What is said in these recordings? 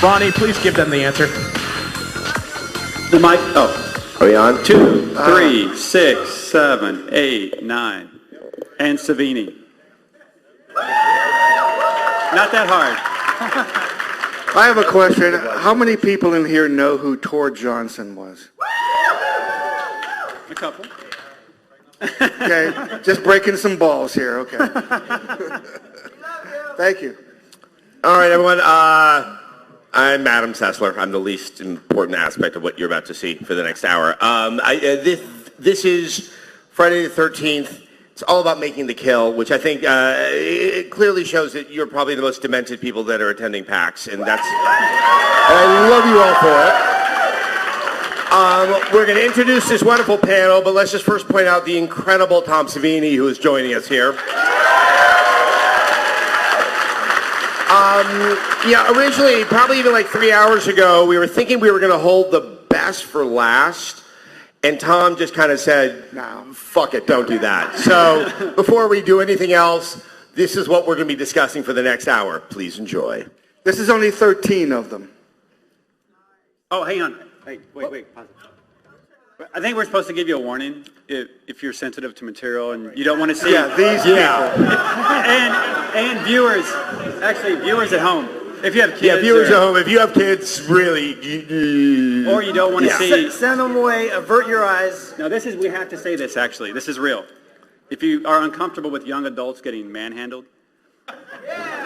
Bonnie, please give them the answer. The mic. Oh. Are we on? 2, 3, 6, 7, 8, 9. And Savini. Not that hard. I have a question. How many people in here know who Tor Johnson was? A couple. Okay, just breaking some balls here. Okay. Thank you. All right, everyone. I'm Adam Sessler. I'm the least important aspect of what you're about to see for the next hour. This is Friday the 13th. It's all about making the kill, which I think it clearly shows that you're probably the most demented people that are attending PAX, and that's. And I love you all for it. We're going to introduce this wonderful panel, but let's just first point out the incredible Tom Savini, who is joining us here. Originally, probably even like 3 hours ago, we were thinking we were going to hold the best for last. And Tom just kind of said, no, fuck it, don't do that. So before we do anything else, this is what we're going to be discussing for the next hour. Please enjoy. This is only 13 of them. Oh, hang on. Hey, wait. Pause it. I think we're supposed to give you a warning if you're sensitive to material and you don't want to see. Yeah, these people. and viewers, actually viewers at home. If you have kids. Yeah, viewers at home. If you have kids, really. Or you don't want to see. Send them away. Avert your eyes. No, we have to say this actually. This is real. If you are uncomfortable with young adults getting manhandled,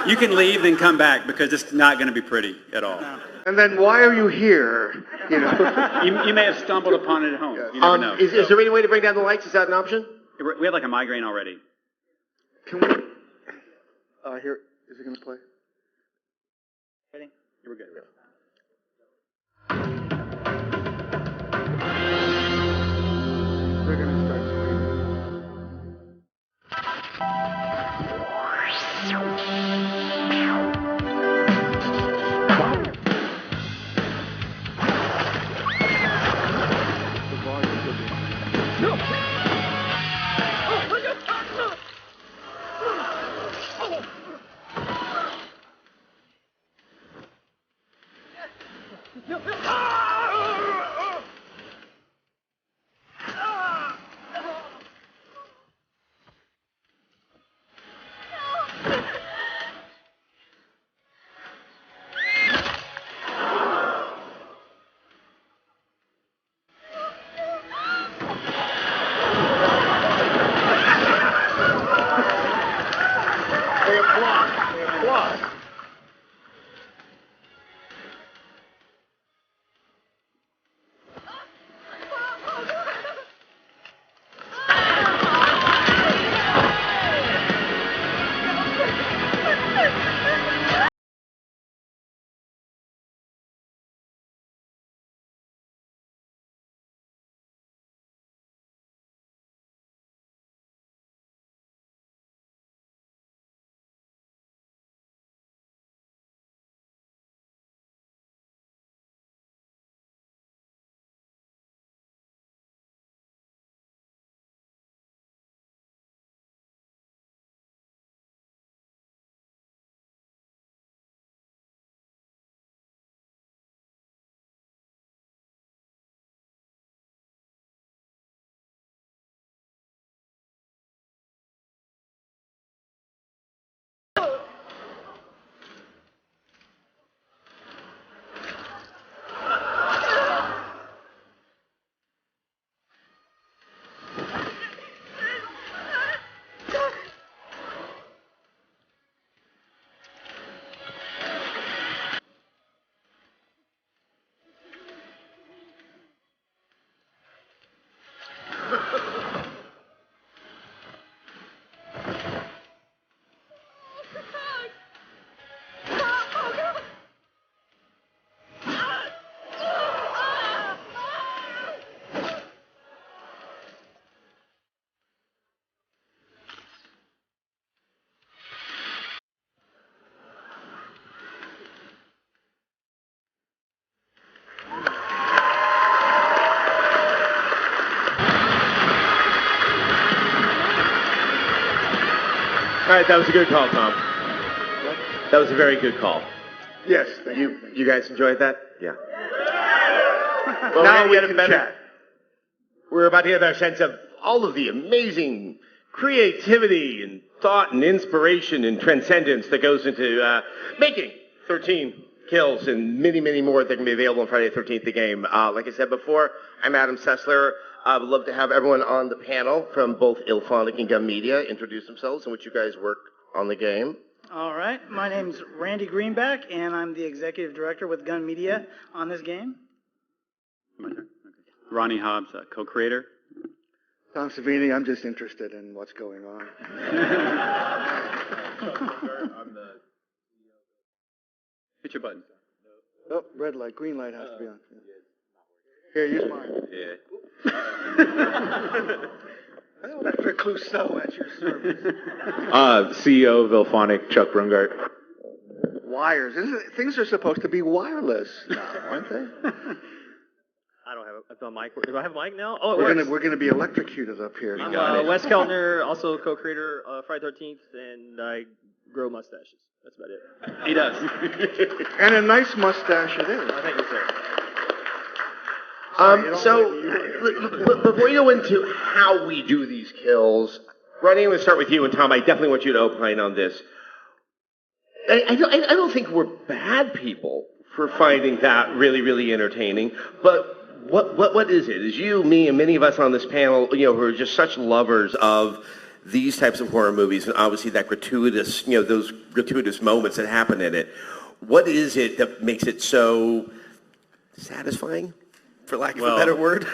you can leave and come back because it's not going to be pretty at all. And then why are you here? You know. You may have stumbled upon it at home. You never know. Is there any way to bring down the lights? Is that an option? We have like a migraine already. Can we? Here, is it going to play? Ready? We're good. They're going to start screaming. All right, that was a good call, Tom. That was a very good call. Yes, thank you. You guys enjoyed that? Yeah. Well, Now we get can better. chat. We're about to get a sense of all of the amazing creativity and thought and inspiration and transcendence that goes into making 13 kills and many, many more that can be available on Friday the 13th, the game. Like I said before, I'm Adam Sessler. I would love to have everyone on the panel from both IllFonic and Gun Media introduce themselves and what you guys work on the game. All right, my name's Randy Greenback, and I'm the executive director with Gun Media on this game. My turn? Okay. Ronnie Hobbs, co-creator. Tom Savini, I'm just interested in what's going on. Hit your button. Oh, red light, green light has to be on. Here, use mine. Oh, Dr. Clouseau at your service. CEO of IllFonic, Chuck Brungart. Wires. Things are supposed to be wireless now, aren't they? I don't have a mic. Do I have a mic now? Oh, it We're works. gonna be electrocuted up here. I'm Wes Keltner, also co-creator of Friday 13th, and I grow mustaches. That's about it. He does. And a nice mustache it is. Thank you, sir. Before we go into how we do these kills, Ronnie, I'm going to start with you, and Tom, I definitely want you to opine on this. I don't think we're bad people for finding that really, really entertaining, but what is it? Is you, me, and many of us on this panel, who are just such lovers of these types of horror movies, and obviously that gratuitous, those gratuitous moments that happen in it. What is it that makes it so satisfying, for lack of a better word?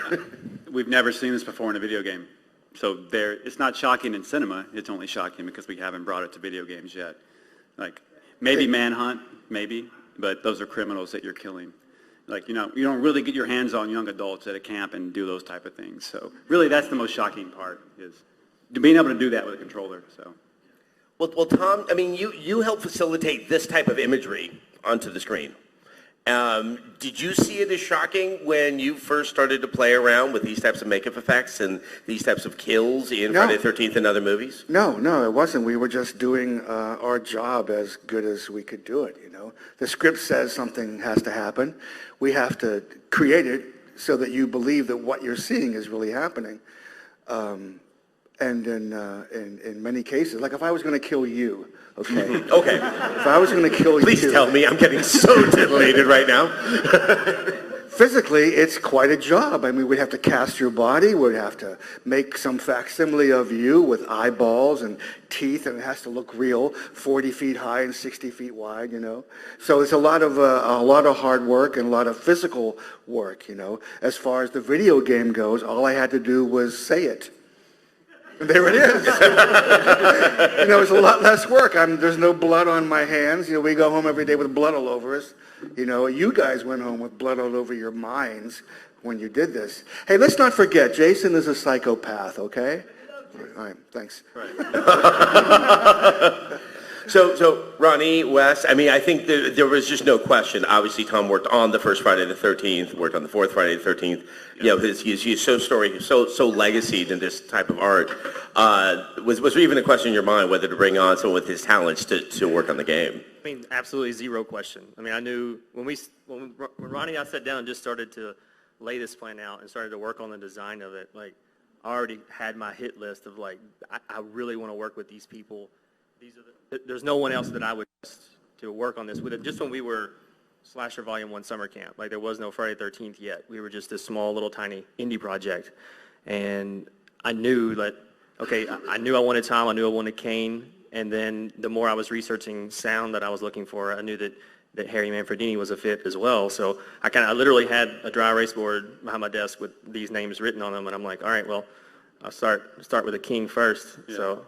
We've never seen this before in a video game. So it's not shocking in cinema. It's only shocking because we haven't brought it to video games yet. Like, maybe Manhunt, maybe, but those are criminals that you're killing. Like, you don't really get your hands on young adults at a camp and do those type of things. So really, that's the most shocking part, is being able to do that with a controller. So. Well, Tom, I mean, you help facilitate this type of imagery onto the screen. Did you see it as shocking when you first started to play around with these types of makeup effects and these types of kills in Friday the 13th and other movies? No, it wasn't. We were just doing our job as good as we could do it, The script says something has to happen. We have to create it so that you believe that what you're seeing is really happening. And in many cases, like if I was going to kill you, okay? Okay. If I was going to kill you... Please tell me. I'm getting so titillated right now. Physically, it's quite a job. I mean, we'd have to cast your body. We'd have to make some facsimile of you with eyeballs and teeth, and it has to look real, 40 feet high and 60 feet wide, So it's a lot of hard work and a lot of physical work, As far as the video game goes, all I had to do was say it. And there it is. It's a lot less work. There's no blood on my hands. We go home every day with blood all over us. You guys went home with blood all over your minds when you did this. Hey, let's not forget, Jason is a psychopath, okay? All right, thanks. So Ronnie, Wes, I mean, I think there was just no question. Obviously, Tom worked on the first Friday the 13th, worked on the fourth Friday the 13th. He's so legacied in this type of art. Was there even a question in your mind whether to bring on someone with his talents to work on the game? I mean, absolutely zero question. I mean, I knew when Ronnie and I sat down and just started to lay this plan out and started to work on the design of it, like, I already had my hit list of, like, I really want to work with these people. There's no one else that I would trust to work on this with. Just when we were Slasher Volume 1 summer camp, like there was no Friday 13th yet. We were just this small little tiny indie project. And I knew that, okay, I knew I wanted Tom, I knew I wanted Kane, and then the more I was researching sound that I was looking for, I knew that Harry Manfredini was a fit as well. So I literally had a dry erase board behind my desk with these names written on them, and I'm like, all right, well, I'll start with a king first. Yeah. So.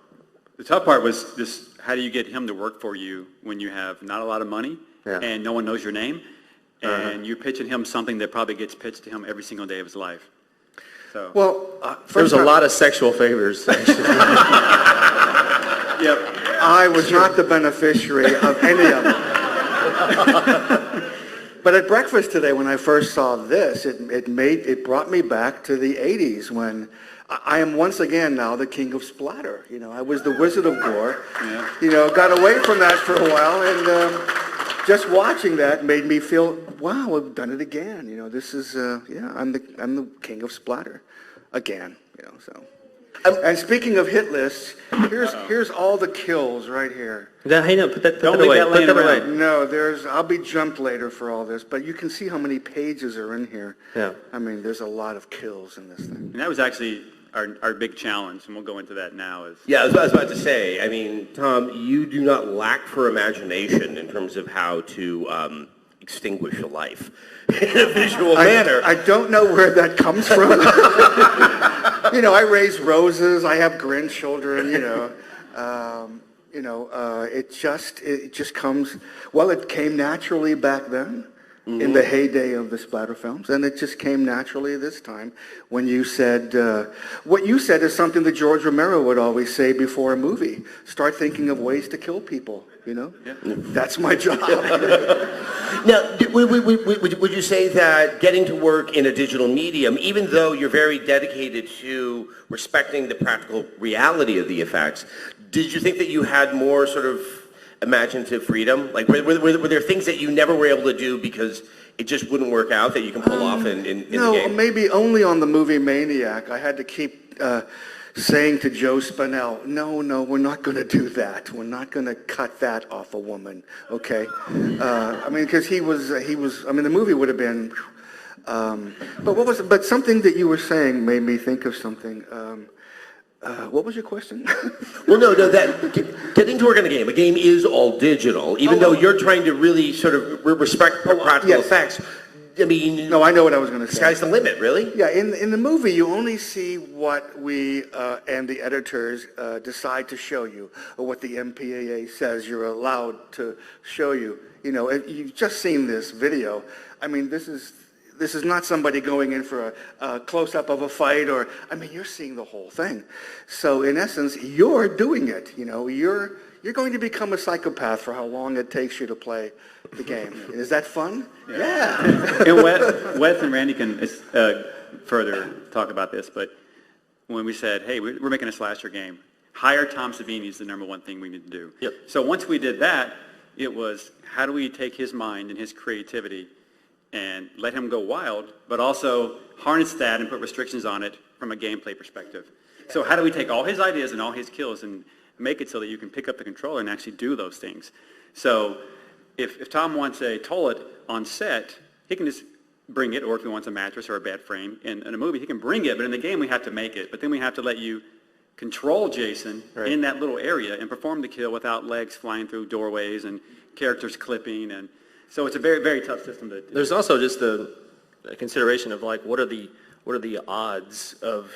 The tough part was just how do you get him to work for you when you have not a lot of money and no one knows your name, and you're pitching him something that probably gets pitched to him every single day of his life. So There was a lot of sexual favors. Yep. I was not the beneficiary of any of them. But at breakfast today, when I first saw this, it brought me back to the 80s when I am once again now the king of splatter. I was the wizard of gore. Yeah. Got away from that for a while, and just watching that made me feel, wow, I've done it again. You know, this is, yeah, I'm the king of splatter again. You know, so. And speaking of hit lists, here's all the kills right here. Hey, no, put that Don't away. leave that laying Put that around. away. No, I'll be jumped later for all this, but you can see how many pages are in here. Yeah. I mean, there's a lot of kills in this thing. And that was actually our big challenge, and we'll go into that now. Is Yeah, I was about to say, I mean, Tom, you do not lack for imagination in terms of how to extinguish a life in a visual manner. I don't know where that comes from. You know, I raise roses. I have grandchildren. It just comes. Well, it came naturally back then, in the heyday of the splatter films, and it just came naturally this time when you said what you said is something that George Romero would always say before a movie: start thinking of ways to kill people. You know, that's my job. Now, would you say that getting to work in a digital medium, even though you're very dedicated to respecting the practical reality of the effects, did you think that you had more sort of imaginative freedom? Like, were there things that you never were able to do because it just wouldn't work out that you can pull off in the game? No, maybe only on the movie Maniac. I had to keep saying to Joe Spinell, no, we're not going to do that. We're not going to cut that off a woman, okay? I mean, because he was, I mean, the movie would have been, but something that you were saying made me think of something. What was your question? Well, no, that getting to work on a game is all digital, even though you're trying to really sort of respect practical yes. effects. I mean, No, I know what I was going to say. sky's the limit, really. Yeah, in the movie, you only see what we and the editors decide to show you, or what the MPAA says you're allowed to show you. You know, you've just seen this video. I mean, this is not somebody going in for a close-up of a fight, or, I mean, you're seeing the whole thing. So, in essence, you're doing it. You know, you're going to become a psychopath for how long it takes you to play the game. Is that fun? Yeah. and Wes and Randy can further talk about this, but when we said, hey, we're making a slasher game, hire Tom Savini is the number one thing we need to do. Yep. So once we did that, it was, how do we take his mind and his creativity and let him go wild, but also harness that and put restrictions on it from a gameplay perspective. So how do we take all his ideas and all his kills and make it so that you can pick up the controller and actually do those things? So if Tom wants a toilet on set, he can just bring it, or if he wants a mattress or a bed frame in a movie, he can bring it, but in the game we have to make it. But then we have to let you control Jason in that little area and perform the kill without legs flying through doorways and characters clipping. And so it's a very, very tough system to do. There's also just a consideration of like, what are the odds of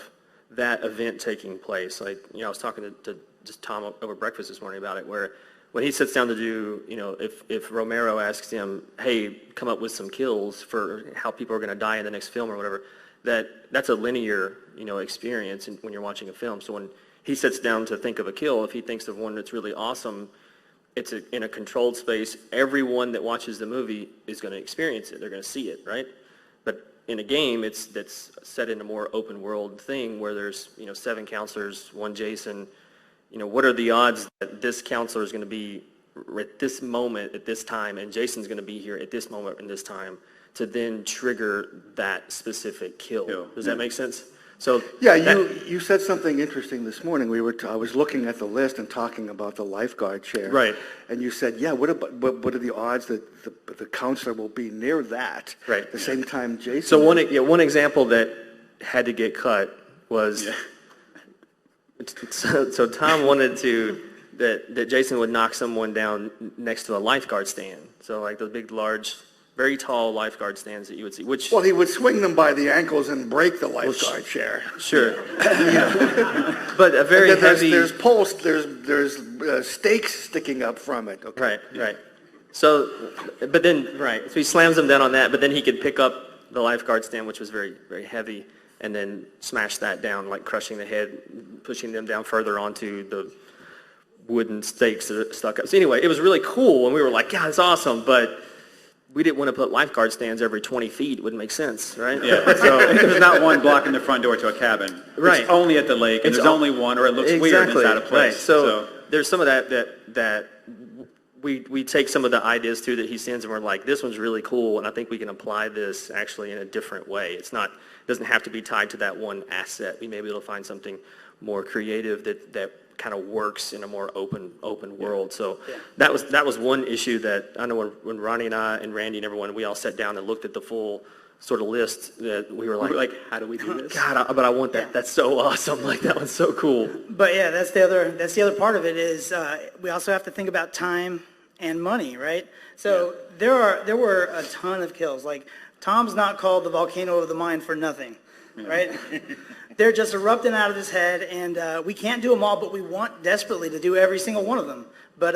that event taking place? Like, you know, I was talking to just Tom over breakfast this morning about it, where when he sits down to do, you know, if Romero asks him, hey, come up with some kills for how people are going to die in the next film or whatever, that's a linear, you know, experience when you're watching a film. So when he sits down to think of a kill, if he thinks of one that's really awesome, it's in a controlled space. Everyone that watches the movie is going to experience it. They're going to see it, right? But in a game, that's set in a more open world thing where there's, you know, 7 counselors, 1 Jason. You know, what are the odds that this counselor is going to be at this moment, at this time, and Jason's going to be here at this moment and this time to then trigger that specific kill? Does that make sense? So yeah, you said something interesting this morning. I was looking at the list and talking about the lifeguard chair. Right. And you said, yeah, what are the odds that the counselor will be near that at the same time Jason? So one example that had to get cut was so Tom wanted that Jason would knock someone down next to a lifeguard stand. So like those big, large, very tall lifeguard stands that you would see. Which Well, he would swing them by the ankles and break the lifeguard chair. Sure. But a very heavy. There's poles. There's stakes sticking up from it. Okay. Right. So, but then so he slams them down on that. But then he could pick up the lifeguard stand, which was very, very heavy, and then smash that down, like crushing the head, pushing them down further onto the wooden stakes that are stuck up. So anyway, it was really cool, and we were like, yeah, it's awesome, but we didn't want to put lifeguard stands every 20 feet. It wouldn't make sense, right? Yeah, so there's not one blocking the front door to a cabin. Right. It's only at the lake, and there's only one, or it looks weird and it's out of place. Right. So there's some of that we take some of the ideas too that he sends and we're like, this one's really cool and I think we can apply this actually in a different way. It doesn't have to be tied to that one asset. We may be able to find something more creative that kind of works in a more open world. So that was one issue that I know when Ronnie and I and Randy and everyone, we all sat down and looked at the full sort of list that we were like, how do we do this? God, but I want that. That's so awesome. Like that one's so cool. But yeah, that's the other part of it is we also have to think about time and money, right? So there were a ton of kills. Like Tom's not called the volcano of the mind for nothing, right? They're just erupting out of his head, and we can't do them all, but we want desperately to do every single one of them. But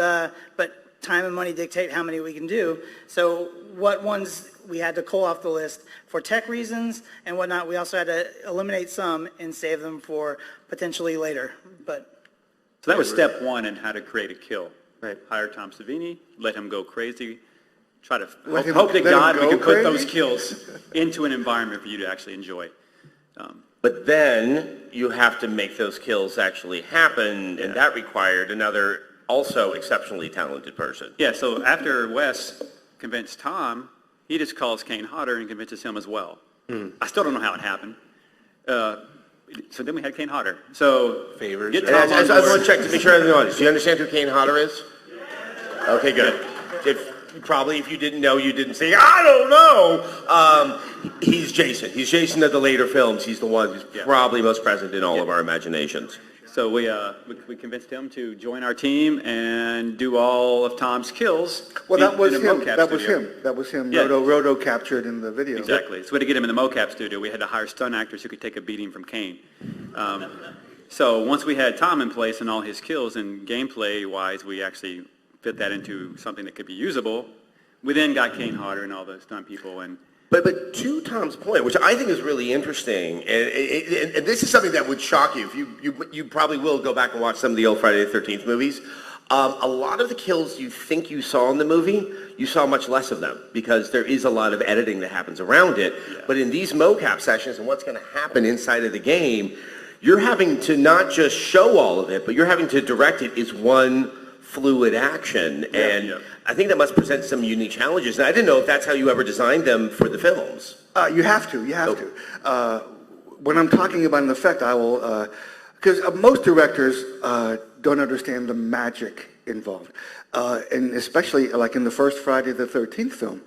time and money dictate how many we can do. So what ones we had to cull off the list for tech reasons and whatnot. We also had to eliminate some and save them for potentially later. But So that was step one in how to create a kill. Right. Hire Tom Savini, let him go crazy, try to Let him- hope to let him God we go can put crazy? those kills into an environment for you to actually enjoy. But then you have to make those kills actually happen, and that required another also exceptionally talented person. Yeah, so after Wes convinced Tom, he just calls Kane Hodder and convinces him as well. I still don't know how it happened. So then we had Kane Hodder. So Favors, get right? Tom on I want board. to check to make sure everyone knows. Do you understand who Kane Hodder is? Okay, good. If you didn't know, you didn't say, I don't know. He's Jason. He's Jason of the later films. He's the one who's probably most present in all of our imaginations. So we convinced him to join our team and do all of Tom's kills. Well, that in was a him. mocap That was studio. him. That was him. Yeah. Roto captured in the video. Exactly. So we had to get him in the mocap studio. We had to hire stunt actors who could take a beating from Kane. So once we had Tom in place and all his kills, and gameplay-wise, we actually fit that into something that could be usable. We then got Kane Hodder and all the stunt people, and But to Tom's point, which I think is really interesting, and this is something that would shock you. If you probably will go back and watch some of the old Friday the 13th movies. A lot of the kills you think you saw in the movie, you saw much less of them because there is a lot of editing that happens around it. Yeah. But in these mocap sessions and what's going to happen inside of the game, you're having to not just show all of it, but you're having to direct it as one fluid action. And I think that must present some unique challenges. And I didn't know if that's how you ever designed them for the films. You have to. When I'm talking about an effect, I will, because most directors don't understand the magic involved. And especially like in the first Friday the 13th film,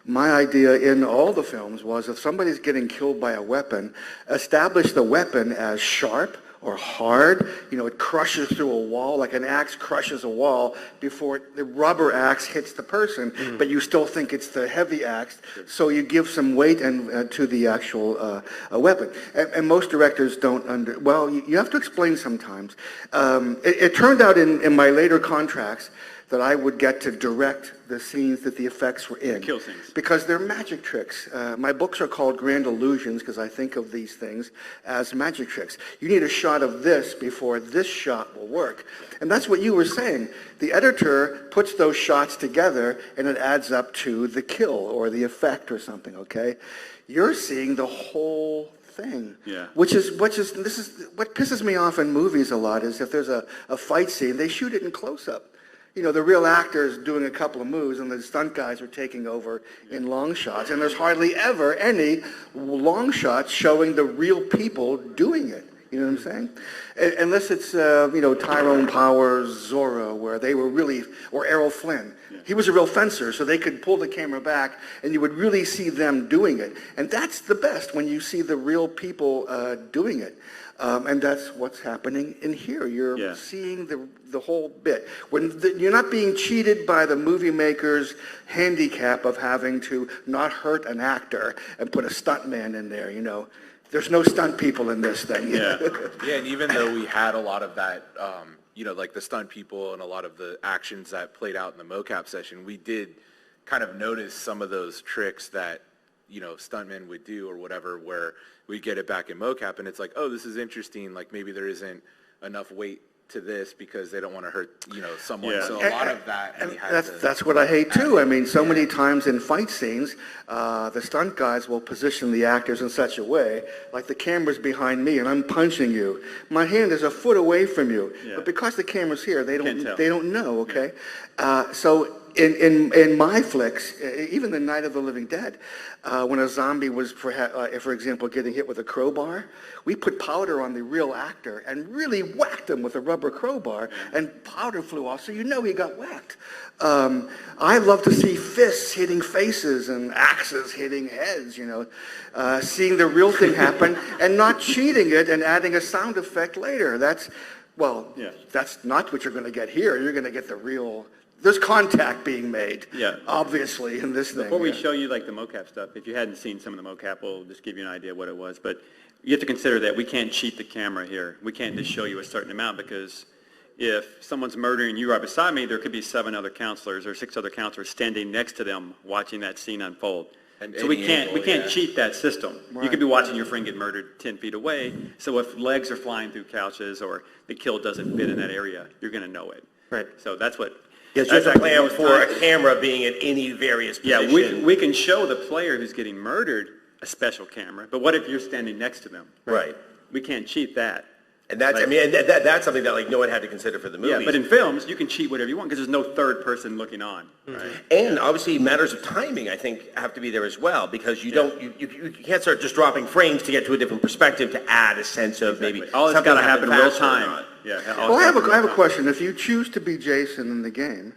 my idea in all the films was if somebody's getting killed by a weapon, establish the weapon as sharp or hard. It crushes through a wall, like an axe crushes a wall before the rubber axe hits the person, but you still think it's the heavy axe, so you give some weight to the actual weapon. And most directors don't you have to explain sometimes. It turned out in my later contracts that I would get to direct the scenes that the effects were in. Kill scenes. Because they're magic tricks. My books are called Grand Illusions because I think of these things as magic tricks. You need a shot of this before this shot will work. And that's what you were saying. The editor puts those shots together and it adds up to the kill or the effect or something, okay? You're seeing the whole thing. Yeah. Which is what pisses me off in movies a lot is if there's a fight scene, they shoot it in close-up. The real actor's doing a couple of moves and the stunt guys are taking over in long shots. And there's hardly ever any long shots showing the real people doing it. You know what I'm saying? Unless it's, Tyrone Power's Zorro, where they were really, or Errol Flynn. Yeah. He was a real fencer, so they could pull the camera back and you would really see them doing it. And that's the best, when you see the real people doing it. And that's what's happening in here. You're seeing the whole bit. You're not being cheated by the movie maker's handicap of having to not hurt an actor and put a stuntman in there, There's no stunt people in this thing. Yeah. And even though we had a lot of that, like the stunt people and a lot of the actions that played out in the mocap session, we did kind of notice some of those tricks that, stuntmen would do or whatever, where we get it back in mocap and it's like, oh, this is interesting. Like maybe there isn't enough weight to this because they don't want to hurt, someone. Yeah. So a lot of that, And we had that's what I hate too. I mean, so many times in fight scenes, the stunt guys will position the actors in such a way, like the camera's behind me and I'm punching you. My hand is a foot away from you, Yeah. but because the camera's here, they Can't tell. don't know. Okay, so. In my flicks, even the Night of the Living Dead, when a zombie was, for example, getting hit with a crowbar, we put powder on the real actor and really whacked him with a rubber crowbar, and powder flew off, so you know he got whacked. I love to see fists hitting faces and axes hitting heads, seeing the real thing happen and not cheating it and adding a sound effect later. That's not what you're going to get here. You're going to get the real... There's contact being made, obviously, in this thing. Before we show you like the mocap stuff, if you hadn't seen some of the mocap, we'll just give you an idea what it was. But you have to consider that we can't cheat the camera here. We can't just show you a certain amount because if someone's murdering you right beside me, there could be 7 other counselors or 6 other counselors standing next to them watching that scene unfold. So we can't cheat that system. Right. You could be watching your friend get murdered 10 feet away. So if legs are flying through couches or the kill doesn't fit in that area, you're going to know it. Right. So that's what... Yes, you have to plan for a camera being at any various position. Yeah, we can show the player who's getting murdered a special camera, but what if you're standing next to them? Right. We can't cheat that. And that's, that's something that no one had to consider for the movies. Yeah, but in films, you can cheat whatever you want because there's no third person looking on. Right? And obviously matters of timing, I think, have to be there as well because you can't start just dropping frames to get to a different perspective to add a sense of maybe all it's got to happen real time. Yeah. Well, I have a question. If you choose to be Jason in the game,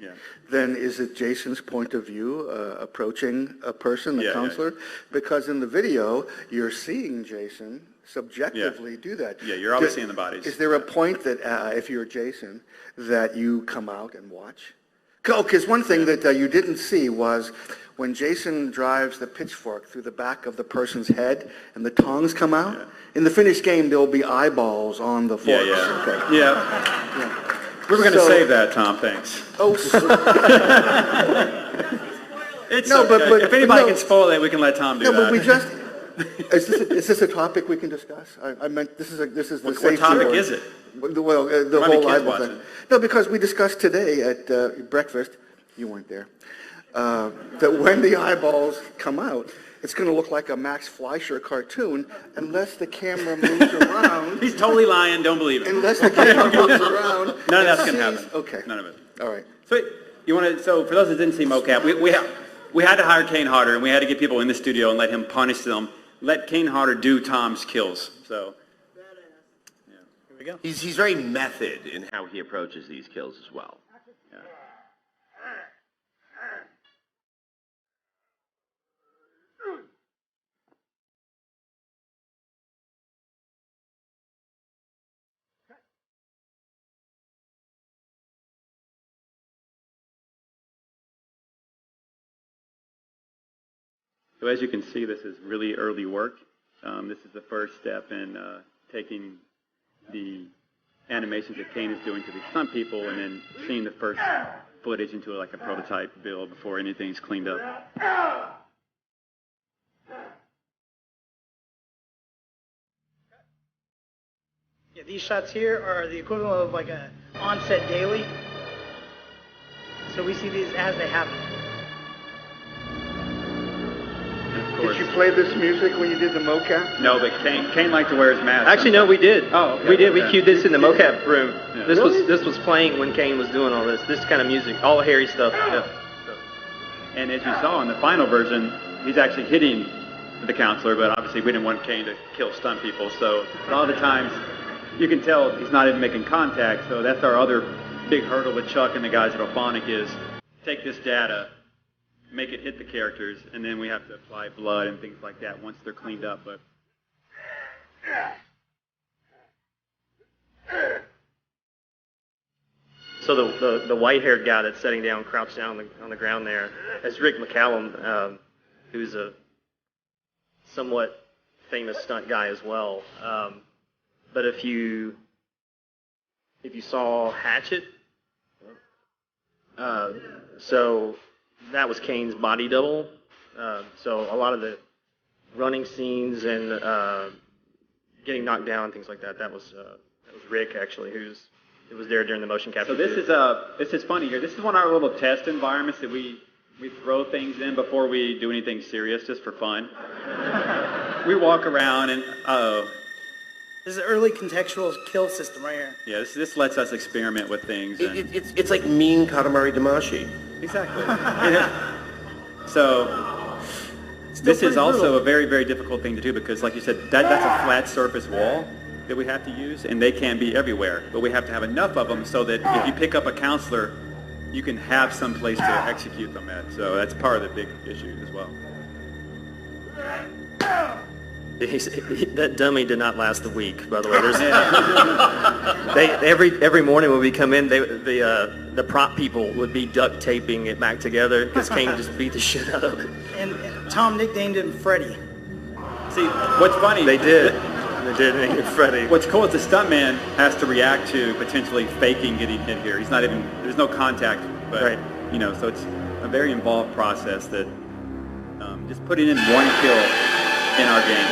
then is it Jason's point of view approaching a person, the counselor? Because in the video, you're seeing Jason subjectively do that. Yeah, you're always seeing the bodies. Is there a point that if you're Jason, that you come out and watch? Because one thing that you didn't see was when Jason drives the pitchfork through the back of the person's head and the tongs come out. Yeah. In the finished game, there'll be eyeballs on the forks. Yeah. We were going to save that, Tom. Thanks. Oh, it's okay. If anybody can spoil it, we can let Tom do that. No, but we just... Is this a topic we can discuss? I meant this is the safety. What topic is it? Well, the whole eyeball thing. No, because we discussed today at breakfast. You weren't there. That when the eyeballs come out, it's going to look like a Max Fleischer cartoon unless the camera moves around. He's totally lying. Don't believe it. Unless the camera moves around. None of that's going to happen. Okay. None of it. All right. So for those that didn't see mocap, we had to hire Kane Hodder and we had to get people in the studio and let him punish them. Let Kane Hodder do Tom's kills. So, here we go. He's very method in how he approaches these kills as well. Yeah. So as you can see, this is really early work. This is the first step in taking the animations that Kane is doing to these stunt people and then seeing the first footage into like a prototype build before anything's cleaned up. Yeah, these shots here are the equivalent of like a on-set daily. So we see these as they happen. Did you play this music when you did the mocap? No, but Kane liked to wear his mask. Actually, no, we did. Oh, okay. We did. We cued this in the mocap room. Yeah. This was playing when Kane was doing all this. This kind of music, all hairy stuff. Yeah. And as you saw in the final version, he's actually hitting the counselor, but obviously we didn't want Kane to kill stunt people. So a lot of the times, you can tell he's not even making contact. So that's our other big hurdle with Chuck and the guys at Alphonic is take this data, make it hit the characters, and then we have to apply blood and things like that once they're cleaned up. But So the white-haired guy that's sitting down, crouched down on the ground there, is Rick McCallum, who's a somewhat famous stunt guy as well. But if you saw Hatchet, so that was Kane's body double. So a lot of the running scenes and getting knocked down and things like that, that was Rick actually, who's it was there during the motion capture. So this is funny here. This is one of our little test environments that we throw things in before we do anything serious, just for fun. We walk around and This is an early contextual kill system right here. yeah, this lets us experiment with things. And It's like mean Katamari Damacy. exactly. So this is also a very, very difficult thing to do because, like you said, that's a flat surface wall that we have to use, and they can't be everywhere. But we have to have enough of them so that if you pick up a counselor, you can have some place to execute them at. So that's part of the big issue as well. That dummy did not last a week, by the way. Every morning when we come in, the prop people would be duct taping it back together because Kane just beat the shit out of it. And Tom nicknamed him Freddy. See, what's funny? They did name it Freddy. What's cool is the stuntman has to react to potentially faking getting hit here. He's not even, there's no contact, but, Right. So it's a very involved process that just putting in one kill in our game.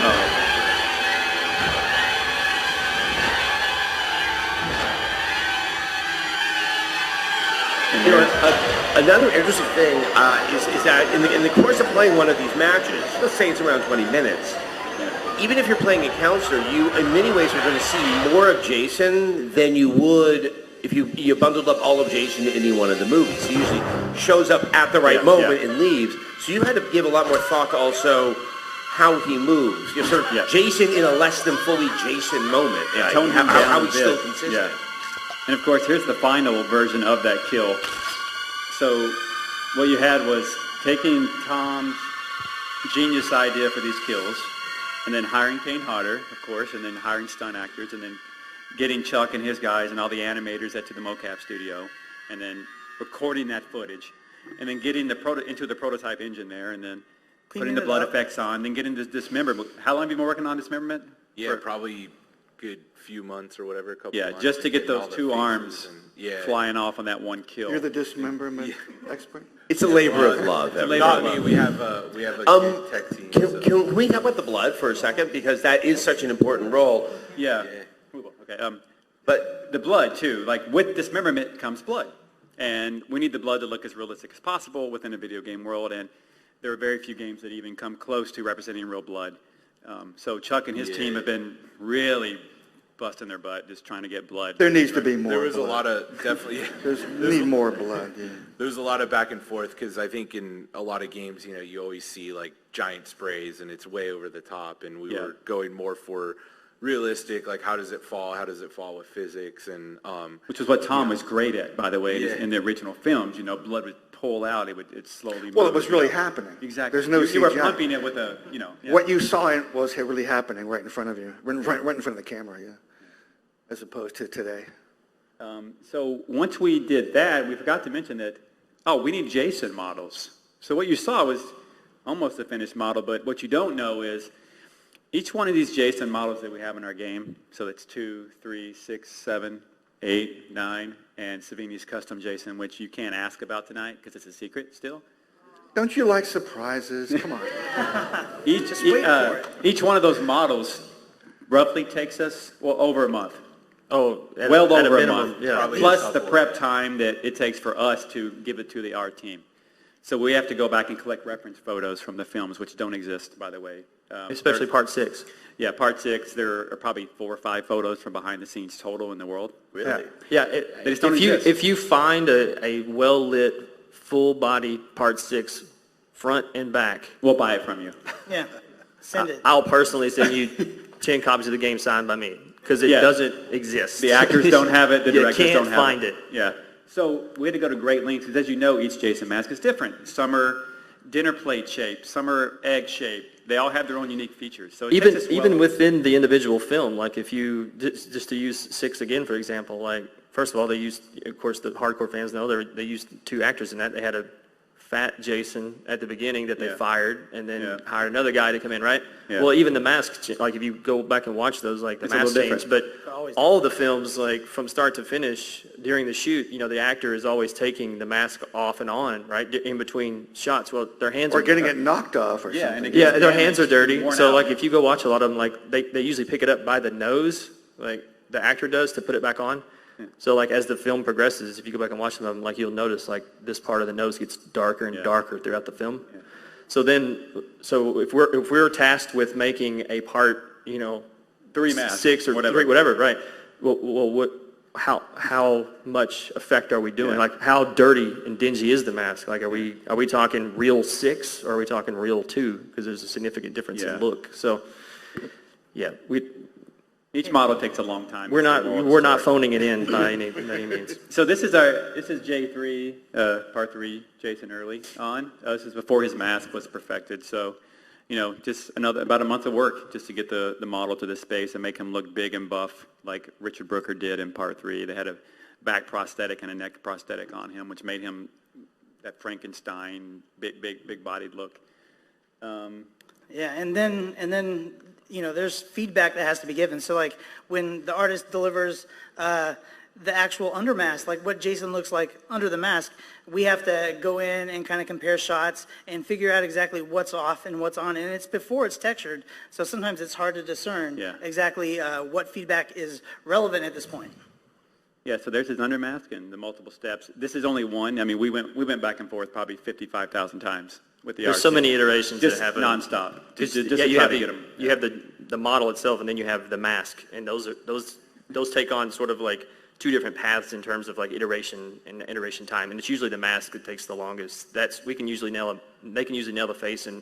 Another interesting thing is that in the course of playing one of these matches, let's say it's around 20 minutes, even if you're playing a counselor, you in many ways are going to see more of Jason than you would if you bundled up all of Jason in any one of the movies. He usually shows up at the right moment and leaves. So you had to give a lot more thought to also how he moves. You're sort of Jason in a less than fully Jason moment. Tone him down how a he's bit. still consistent. Yeah. And of course, here's the final version of that kill. So what you had was taking Tom's genius idea for these kills, and then hiring Kane Hodder, of course, and then hiring stunt actors, and then getting Chuck and his guys and all the animators to the mocap studio, and then recording that footage, and then getting into the prototype engine there, and then putting the blood effects on, then getting this dismemberment. How long have you been working on dismemberment? Yeah, probably good few months or whatever, a couple Yeah, months. just to get getting all those the two faces arms and- flying off on that one kill. You're the dismemberment expert? It's a labor of love. Not me, we have a kid tech team. so- Can we talk about the blood for a second? Because that is such an important role. Yeah. Okay. But the blood too, like with dismemberment comes blood, and we need the blood to look as realistic as possible within a video game world. And there are very few games that even come close to representing real blood. So Chuck and his team have been really busting their butt just trying to get blood. There needs to be more There was a blood. lot of, definitely, Need more blood, yeah. there was a lot of back and forth, because I think in a lot of games, you always see like giant sprays and it's way over the top, and we were going more for realistic, like how does it fall with physics, and Which is what Tom was great at, by the way, in the original films. Blood would pull out, it slowly moved. Well, it was really happening. Exactly. There's no you were CGI. pumping it with a, What you saw was really happening right in front of you, right in front of the camera, yeah, as opposed to today. So once we did that, we forgot to mention that, we need Jason models. So what you saw was almost a finished model, but what you don't know is each one of these Jason models that we have in our game, so that's 2, 3, 6, 7, 8, 9, and Savini's custom Jason, which you can't ask about tonight because it's a secret still. Don't you like surprises? Come on. Each one of those models roughly takes us, over a month. Oh, at Well a over a minimum, month, yeah. plus the prep time that it takes for us to give it to the art team. So we have to go back and collect reference photos from the films, which don't exist, by the way. Especially part 6. Yeah, part 6, there are probably 4 or 5 photos from behind the scenes total in the world. Really? Yeah, They just don't exist. if you find a well-lit, full-body part 6, front and back, We'll buy it from you. Yeah, send it. I'll personally send you 10 copies of the game signed by me, because it doesn't exist. The actors don't have it, the directors You don't can't have find it. Yeah. So we had to go to great lengths, because as you know, each Jason mask is different. Some are dinner plate shaped, some are egg shaped. They all have their own unique features. So it takes us Even well- within the individual film, like if you, just to use 6 again, for example, like, first of all, they used, of course, the hardcore fans know, they used 2 actors in that. They had a fat Jason at the beginning that they fired, and then hired another guy to come in, right? Yeah. Well, even the masks, like if you go back and watch those, like the It's a mask little change, different. but all the films, like from start to finish, during the shoot, the actor is always taking the mask off and on, right, in between shots. Well, their hands Or are getting it knocked off or Yeah, and something. it yeah, gets their hands are damaged, dirty. worn So out. like if you go watch a lot of them, like they usually pick it up by the nose, like the actor does, to put it back on. So like as the film progresses, if you go back and watch them, like you'll notice like this part of the nose gets darker and darker throughout the film. Yeah. So if we're tasked with making a part, 3 masks, 6 or whatever. 3, whatever, right? Well, how much effect are we doing? Yeah. Like how dirty and dingy is the mask? Like are we talking real 6 or are we talking real 2? Because there's a significant difference in look. So yeah, each model takes a long time. we're not phoning it in by any means. So this is J3, part 3, Jason early on. This is before his mask was perfected. So, just about a month of work just to get the model to this space and make him look big and buff like Richard Brooker did in part 3. They had a back prosthetic and a neck prosthetic on him, which made him that Frankenstein, big bodied look. Yeah, and then there's feedback that has to be given. So like when the artist delivers the actual under mask, like what Jason looks like under the mask, we have to go in and kind of compare shots and figure out exactly what's off and what's on. And it's before it's textured, so sometimes it's hard to discern exactly what feedback is relevant at this point. Yeah, so there's his under mask and the multiple steps. This is only one. I mean, we went back and forth probably 55,000 times with the There's so many iterations just that happen. nonstop. Just you to try to get them. You have the model itself, and then you have the mask, and those take on sort of like 2 different paths in terms of like iteration and iteration time, and it's usually the mask that takes the longest. They can usually nail the face in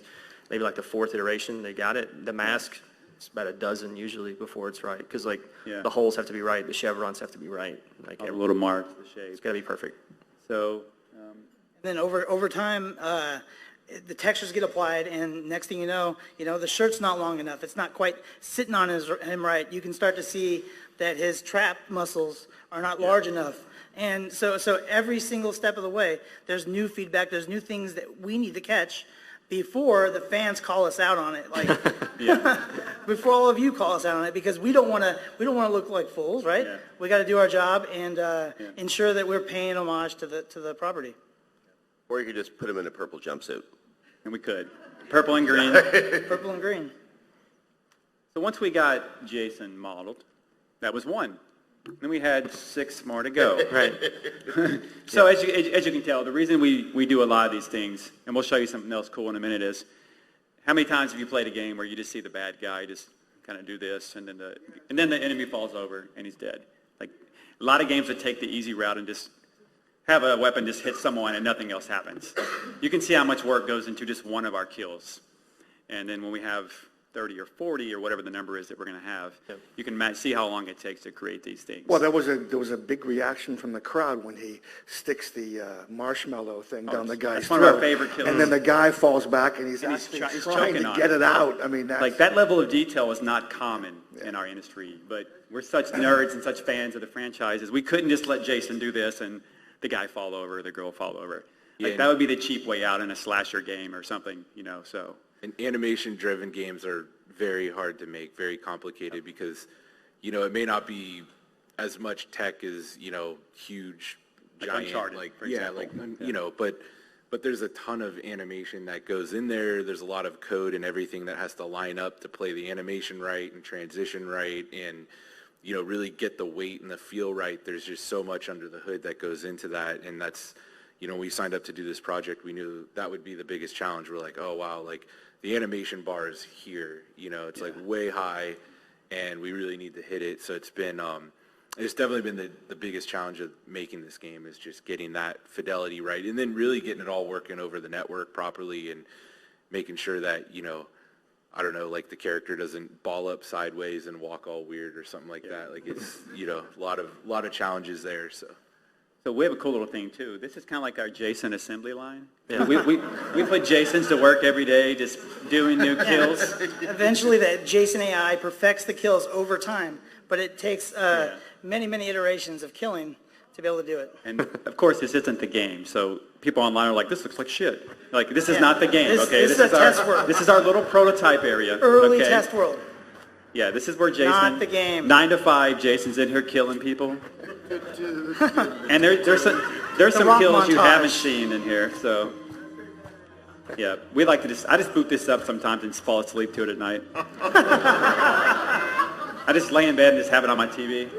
maybe like the 4th iteration. They got it. The mask, it's about a dozen usually before it's right, because like the holes have to be right, the chevrons have to be right, like All the little marks, the shapes. It's got to be perfect. So. Then over time, the textures get applied, and next thing you know, the shirt's not long enough. It's not quite sitting on him right. You can start to see that his trap muscles are not large enough. And so every single step of the way, there's new feedback, there's new things that we need to catch before the fans call us out on it. Like, before all of you call us out on it, because we don't want to look like fools, right? Yeah. We got to do our job and ensure that we're paying homage to the property. Or you could just put him in a purple jumpsuit. And we could. Purple and green. Purple and green. So once we got Jason modeled, that was 1. Then we had 6 more to go. Right. So as you can tell, the reason we do a lot of these things, and we'll show you something else cool in a minute, is how many times have you played a game where you just see the bad guy just kind of do this, and then the enemy falls over and he's dead? Like a lot of games that take the easy route and just have a weapon just hit someone and nothing else happens. You can see how much work goes into just one of our kills. And then when we have 30 or 40 or whatever the number is that we're going to have, you can see how long it takes to create these things. Well, there was a big reaction from the crowd when he sticks the marshmallow thing down the guy's throat. That's one of our favorite kills. And then the guy falls back and he's trying to get it out. I mean, like that level of detail is not common in our industry, but we're such nerds and such fans of the franchises. We couldn't just let Jason do this and the guy fall over, the girl fall over. Like that would be the cheap way out in a slasher game or something, so. And animation-driven games are very hard to make, very complicated because, it may not be as much tech as, huge, like giant, Uncharted, for example. But there's a ton of animation that goes in there. There's a lot of code and everything that has to line up to play the animation right and transition right and, really get the weight and the feel right. There's just so much under the hood that goes into that, and that's, when we signed up to do this project, we knew that would be the biggest challenge. We're like, oh, wow, like the animation bar is here, it's like way high, and we really need to hit it. So it's been, it's definitely been the biggest challenge of making this game is just getting that fidelity right, and then really getting it all working over the network properly and making sure that, I don't know, like the character doesn't ball up sideways and walk all weird or something like that. Like it's, a lot of challenges there, so. So we have a cool little thing too. This is kind of like our Jason assembly line. Yeah. We put Jasons to work every day just doing new kills. Eventually the Jason AI perfects the kills over time, but it takes many iterations of killing to be able to do it. And of course this isn't the game, so people online are like, this looks like shit. Like this is not the game, okay? This is a test world. This is our little prototype area. Early test world. Yeah, this is where Jason, not the game. 9 to 5, Jason's in here killing people. And there's some kills you haven't seen in here, so yeah, we like to I just boot this up sometimes and fall asleep to it at night. I just lay in bed and just have it on my TV.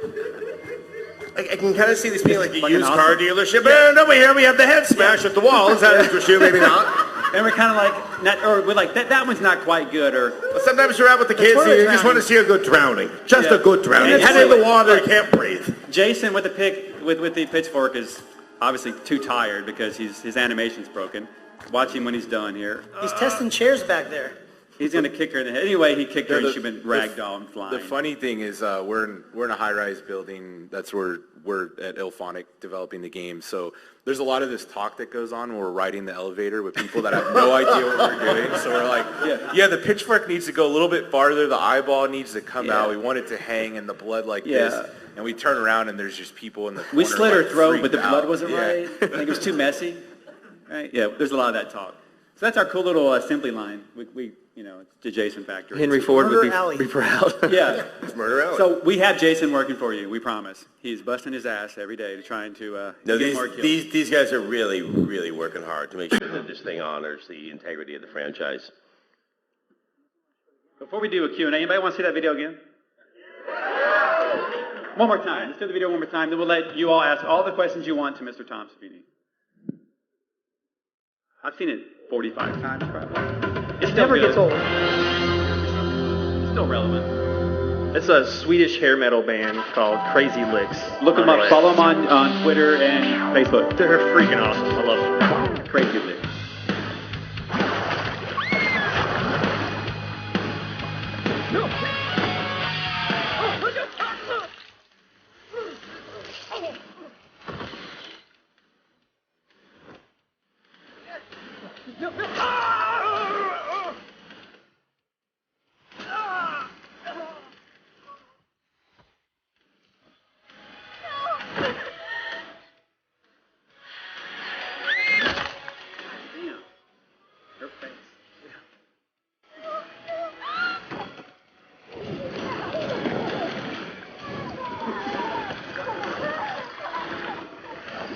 I can kind of see this being like a Fucking used car awesome. dealership. And over here we have the head smash at the wall. Is that interest you? Maybe not. And we're kind of like, we're like, that one's not quite good, or But sometimes you're out with the kids and toilet you just want to drowning. see a good drowning. Just Yeah. a good drowning. And Head in the water, you can't breathe. Jason with the with the pitchfork is obviously too tired because his animation's broken. Watch him when he's done here. He's testing chairs back there. He's gonna kick her in the head. Anyway, he kicked her No, and she's been ragdoll and flying. The funny thing is, we're in a high-rise building. That's where we're at Ilphonic developing the game. So there's a lot of this talk that goes on when we're riding the elevator with people that have no idea what we're doing. So we're like, yeah, the pitchfork needs to go a little bit farther. The eyeball needs to come out. We want it to hang in the blood like this. And we turn around and there's just people in the corner. We slit her like, throat, but the freaked blood out. wasn't Yeah. right. I think it was too messy. Right? Yeah, there's a lot of that talk. So that's our cool little assembly line. We it's the Jason factory. Henry Ford would Murder Alley. be proud. Yeah. It's murder alley. So we have Jason working for you. We promise. He's busting his ass every day to trying to No, get more kills. these guys are really, really working hard to make sure that this thing honors the integrity of the franchise. Before we do a Q&A, anybody want to see that video again? One more time. Let's do the video one more time. Then we'll let you all ask all the questions you want to Mr. Tom Savini. I've seen it 45 times probably. It Never gets old. It's still relevant. It's a Swedish hair metal band called Crazy Licks. Look them up. Follow them on Twitter and Facebook. They're freaking awesome. I love them. Crazy Lick. Damn. Her face.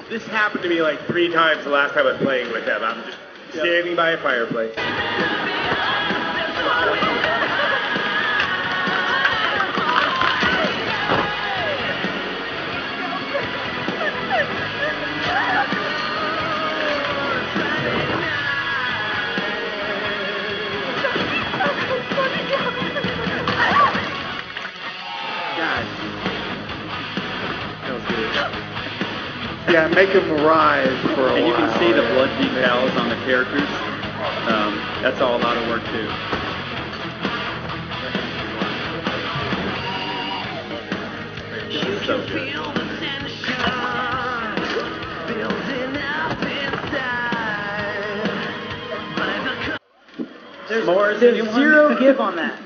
This happened to me like 3 times the last time I was playing with them. I'm just standing by a fireplace. Yeah, make him writhe for a And you can while. see the blood decals on the characters. That's all a lot of work too. This is so good. There's zero give on that.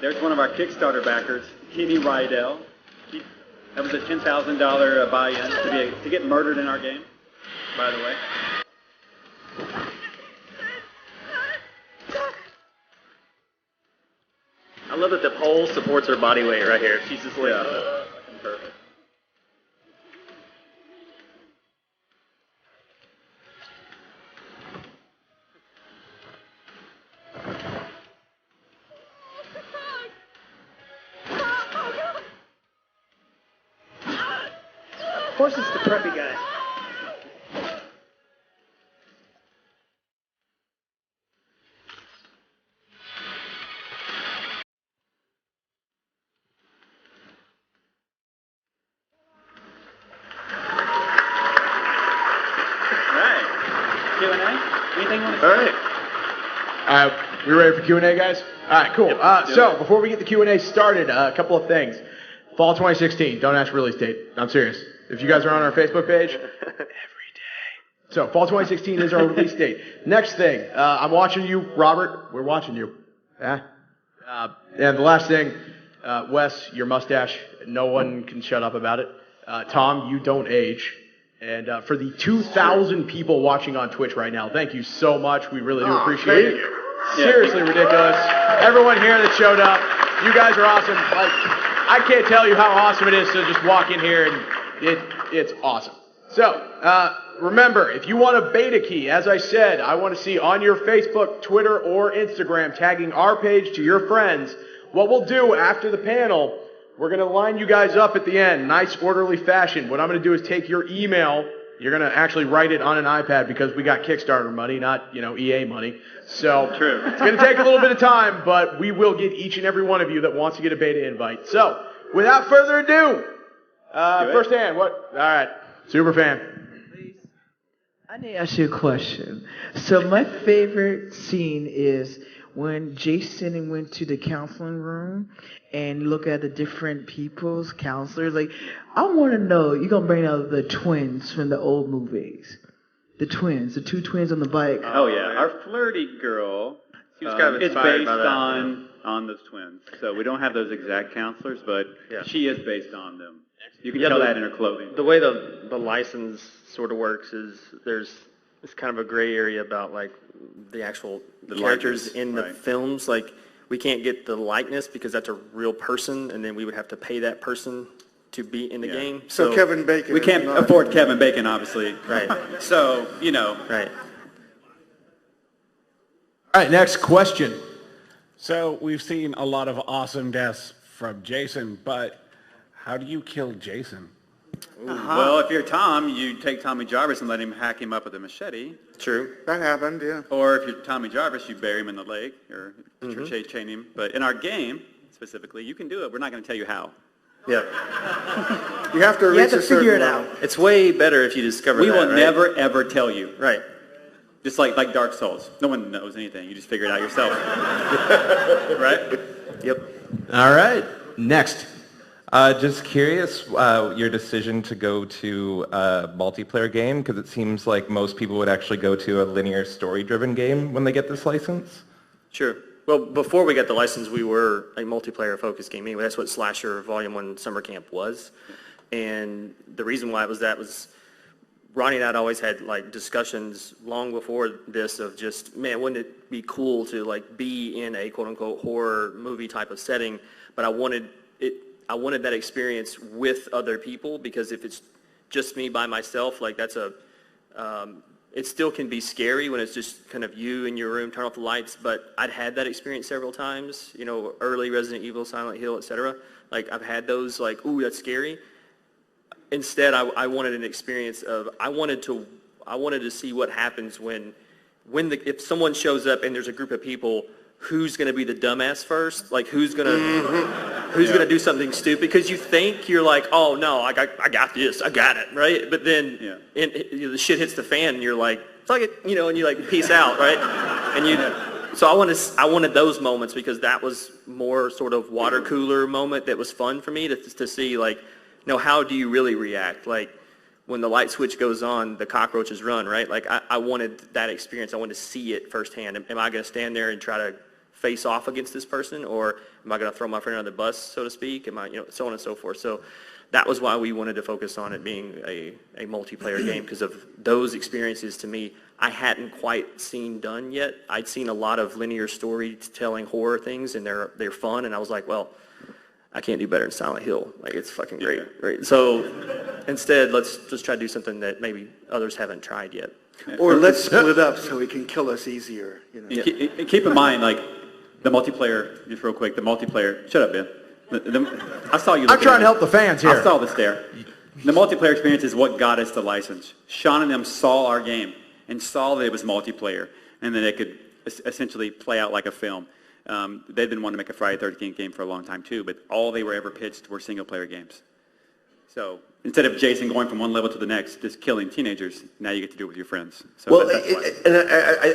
There's one of our Kickstarter backers, Kenny Rydell. That was a $10,000 buy-in to get murdered in our game, by the way. I love that the pole supports her body weight right here. She's just like, Perfect. Of course it's the preppy guy. All right. Q&A? Anything you want to All say? right. We ready for Q&A, guys? All right, cool. So before we get the Q&A started, a couple of things. Fall 2016. Don't ask release date. I'm serious. If you guys are on our Facebook page, every day. So fall 2016 is our release date. Next thing, I'm watching you, Robert. We're watching you. Yeah. And the last thing, Wes, your mustache. No one can shut up about it. Tom, you don't age. And for the 2,000 people watching on Twitch right now, thank you so much. We really do appreciate it. Seriously ridiculous. Everyone here that showed up, you guys are awesome. Like, I can't tell you how awesome it is to just walk in here and it's awesome. So, remember, if you want a beta key, as I said, I want to see on your Facebook, Twitter, or Instagram tagging our page to your friends. What we'll do after the panel, we're going to line you guys up at the end, nice orderly fashion. What I'm going to do is take your email. You're going to actually write it on an iPad because we got Kickstarter money, not, EA money. So True. It's going to take a little bit of time, but we will get each and every one of you that wants to get a beta invite. So without further ado, first hand, what? All right, super fan. I need to ask you a question. So my favorite scene is when Jason went to the counseling room and look at the different people's counselors. Like, I want to know, you're going to bring out the twins from the old movies. The twins, the two twins on the bike. Oh yeah, our flirty girl. She was kind of is inspired based by that. on those twins. So we don't have those exact counselors, but Yeah. she is based on them. You can Yeah, tell the- that in her clothing. The way the license sort of works is it's kind of a gray area about like the actual characters likeness, in the right. films. Like we can't get the likeness because that's a real person, and then we would have to pay that person to be in the game. So Kevin Bacon. We is can't not- afford Kevin Bacon, obviously. Right, So, right. All right, next question. So we've seen a lot of awesome deaths from Jason, but how do you kill Jason? Well, if you're Tom, you take Tommy Jarvis and let him hack him up with a machete. True. That happened, yeah. Or if you're Tommy Jarvis, you bury him in the lake or chain him. But in our game, specifically, you can do it. We're not going to tell you how. Yeah. You have to You reach have to a certain figure it level. out. It's way better if you discover We that, will right? never, ever tell you. Right. Just like Dark Souls. No one knows anything. You just figure it out yourself. Right? Yep. All right, next. Just curious, your decision to go to a multiplayer game, because it seems like most people would actually go to a linear story-driven game when they get this license. Sure. Well, before we got the license, we were a multiplayer-focused game anyway. That's what Slasher Volume 1 Summer Camp was. And the reason why it was that was Ronnie and I had always had like discussions long before this of just, man, wouldn't it be cool to like be in a quote-unquote horror movie type of setting? But I wanted that experience with other people, because if it's just me by myself, like that's it still can be scary when it's just kind of you in your room, turn off the lights, but I'd had that experience several times, early Resident Evil, Silent Hill, etc. Like I've had those like, ooh, that's scary. Instead, I wanted an experience of, I wanted to see what happens if someone shows up and there's a group of people, who's going to be the dumbass first? Like who's going to do something stupid? Because you think you're like, oh no, I got this, I got it, right? But then the shit hits the fan and you're like, fuck it, and you like peace out, right? And so I wanted those moments, because that was more sort of water cooler moment that was fun for me to see, like, how do you really react? Like when the light switch goes on, the cockroaches run, right? Like I wanted that experience. I wanted to see it firsthand. Am I going to stand there and try to face off against this person, or am I going to throw my friend under the bus, so to speak? Am I, so on and so forth. So that was why we wanted to focus on it being a multiplayer game, because of those experiences to me I hadn't quite seen done yet. I'd seen a lot of linear storytelling horror things, and they're fun, and I was like, well, I can't do better than Silent Hill. Like, it's fucking great, right? So instead, let's just try to do something that maybe others haven't tried yet. Or let's split up so he can kill us easier. Keep in mind, like, the multiplayer, just real quick, the multiplayer, shut up, Ben. I saw you. I'm trying to help the fans here. I saw this there. The multiplayer experience is what got us the license. Sean and them saw our game and saw that it was multiplayer, and that it could essentially play out like a film. They've been wanting to make a Friday the 13th game for a long time too, but all they were ever pitched were single-player games. So instead of Jason going from one level to the next, just killing teenagers, now you get to do it with your friends. So Well, that's why. and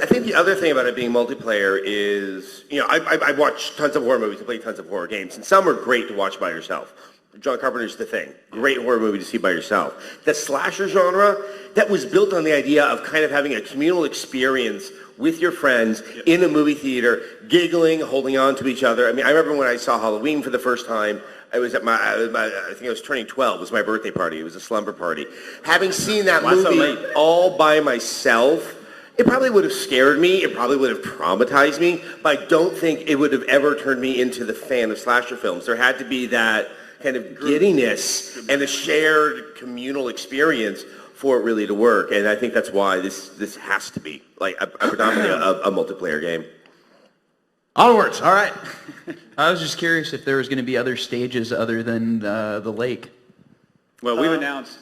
I think the other thing about it being multiplayer is, I watch tons of horror movies, I play tons of horror games, and some are great to watch by yourself. John Carpenter's The Thing, great horror movie to see by yourself. The slasher genre, that was built on the idea of kind of having a communal experience with your friends in a movie theater, giggling, holding on to each other. I mean, I remember when I saw Halloween for the first time, I was at I think I was turning 12. It was my birthday party. It was a slumber party. Having seen that Why so movie late? all by myself, it probably would have scared me. It probably would have traumatized me. But I don't think it would have ever turned me into the fan of slasher films. There had to be that kind of giddiness and a shared communal experience for it really to work. And I think that's why this has to be like a predominantly a multiplayer game. Onwards. All right. I was just curious if there was going to be other stages other than the lake. Well, we've announced.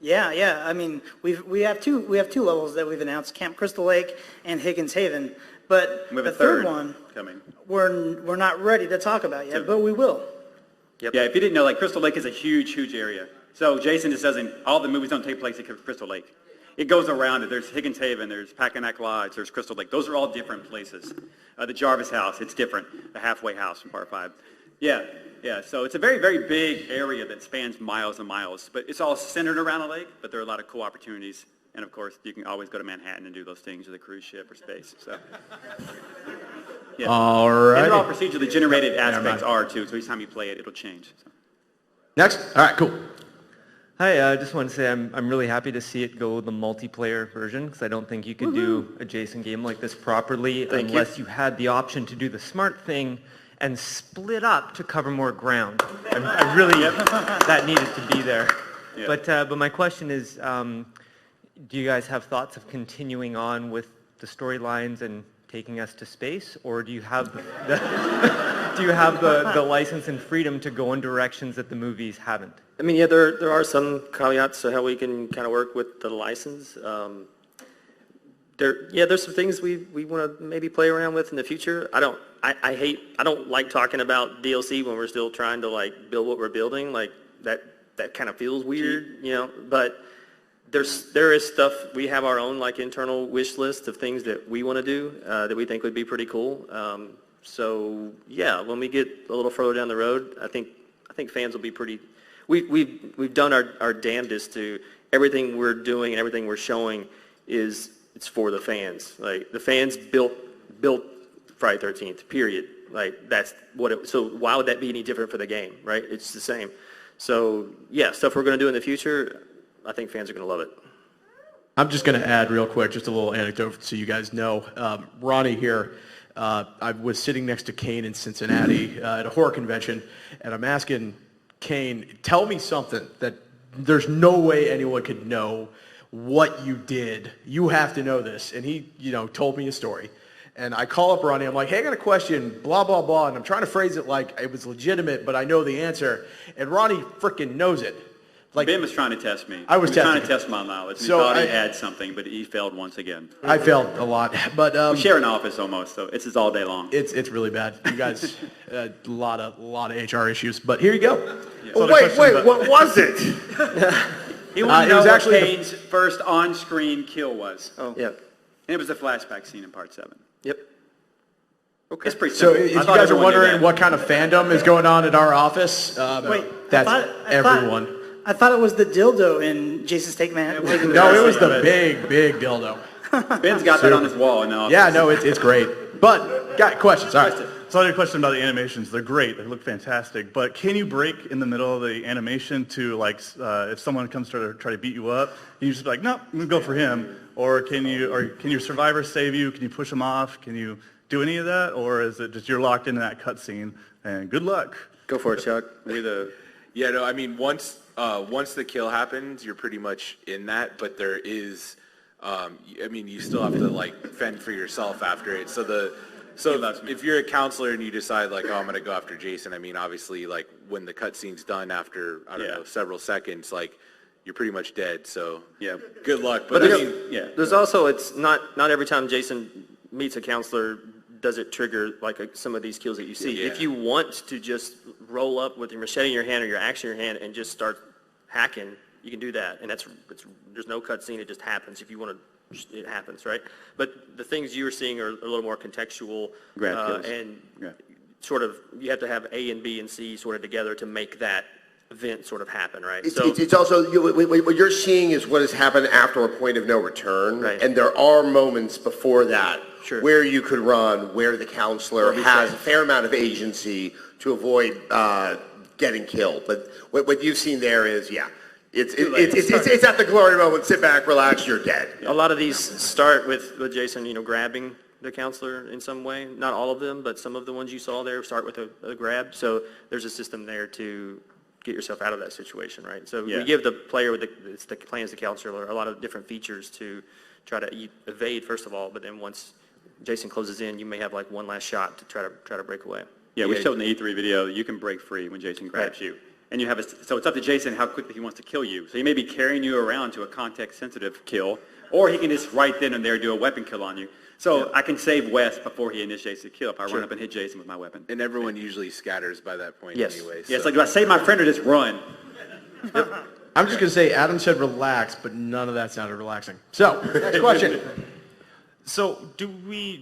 Yeah. I mean, we have two levels that we've announced: Camp Crystal Lake and Higgins Haven. But We have the a third one coming. we're not ready to talk about yet, but we will. Yep. Yeah, if you didn't know, like Crystal Lake is a huge area. So Jason just doesn't, all the movies don't take place at Crystal Lake. It goes around it. There's Higgins Haven, there's Packanack Lodge, there's Crystal Lake. Those are all different places. The Jarvis House, it's different. The halfway house from Part 5. Yeah. So it's a very big area that spans miles and miles. But it's all centered around a lake, but there are a lot of cool opportunities. And of course, you can always go to Manhattan and do those things with a cruise ship or space. So, yeah. All right. And they're all procedurally generated aspects are too. So each time you play it, it'll change. So. Next. All right, cool. Hi, I just want to say I'm really happy to see it go the multiplayer version because I don't think you could do a Jason game like this properly unless you had the option to do the smart thing and split up to cover more ground. I really, that needed to be there. Yeah. But my question is, do you guys have thoughts of continuing on with the storylines and taking us to space, or do you have the license and freedom to go in directions that the movies haven't? I mean, yeah, there are some caveats to how we can kind of work with the license. There's some things we want to maybe play around with in the future. I don't like talking about DLC when we're still trying to like build what we're building. Like that kind of feels weird, you know. But there is stuff, we have our own like internal wish list of things that we want to do that we think would be pretty cool. So yeah, when we get a little further down the road, I think fans will be pretty. We've done our damnedest to everything we're doing and everything we're showing it's for the fans. Like the fans built Friday 13th. Period. Like that's what it. So why would that be any different for the game? Right? It's the same. So yeah, stuff we're going to do in the future. I think fans are going to love it. I'm just going to add real quick, just a little anecdote so you guys know. Ronnie here, I was sitting next to Kane in Cincinnati at a horror convention, and I'm asking Kane, tell me something that there's no way anyone could know what you did. You have to know this. And he, told me a story. And I call up Ronnie. I'm like, hey, I got a question, blah, blah, blah. And I'm trying to phrase it like it was legitimate, but I know the answer. And Ronnie freaking knows it. Like, Ben was trying to test me. I was trying to test my knowledge. He thought he had something, but he failed once again. I failed a lot, but we share an office almost, so it's just all day long. It's really bad. You guys, a lot of HR issues. But here you go. Yeah. Oh, wait, what was it? He wanted to know what Kane's first on-screen kill was. Oh, yeah. And it was the flashback scene in Part 7. Yep. Okay. It's pretty So simple. if you guys are wondering what kind of fandom is going on at our office, that's everyone. I thought it was the dildo in Jason's Take Man. No, it was the big dildo. Ben's got that on his wall in the office. Yeah, no, it's great. But, got questions, all right. So I had a question about the animations. They're great. They look fantastic. But can you break in the middle of the animation to, like, if someone comes to try to beat you up, and you just be like, no, I'm going to go for him? Or can your survivor save you? Can you push him off? Can you do any of that? Or is it just you're locked into that cutscene and good luck? Go for it, Chuck. Yeah, no, I mean, once the kill happens, you're pretty much in that, but there is, you still have to, like, fend for yourself after it. So if you're a counselor and you decide, like, I'm going to go after Jason, I mean, obviously, like, when the cutscene's done after, several seconds, like, you're pretty much dead. So, yeah, good luck. But there's also, it's not every time Jason meets a counselor does it trigger, like, some of these kills that you see. Yeah. If you want to just roll up with your machete in your hand or your axe in your hand and just start hacking, you can do that. And there's no cutscene, it just happens. If you want to, it happens, right? But the things you were seeing are a little more contextual, and sort of you have to have A and B and C sort of together to make that event sort of happen, right? It's also, what you're seeing is what has happened after a point of no return, right. And there are moments before that Sure. where you could run, where the counselor has a fair amount of agency to avoid getting killed. But what you've seen there is, it's at the glory moment. Sit back, relax, you're dead. A lot of these start with Jason, grabbing the counselor in some way. Not all of them, but some of the ones you saw there start with a grab. So there's a system there to get yourself out of that situation, right? So Yeah. we give the player it's the playing as the counselor a lot of different features to try to evade first of all, but then once Jason closes in, you may have like one last shot to try to break away. Yeah, we showed in the E3 video that you can break free when Jason grabs you. And you have so it's up to Jason how quickly he wants to kill you. So he may be carrying you around to a context-sensitive kill, or he can just right then and there do a weapon kill on you. So I can save Wes before he initiates the kill if I run up and hit Jason with my weapon. And everyone usually scatters by that point anyway. Yeah, it's like, do I save my friend or just run? I'm just going to say, Adam said relax, but none of that sounded relaxing. So, next question. So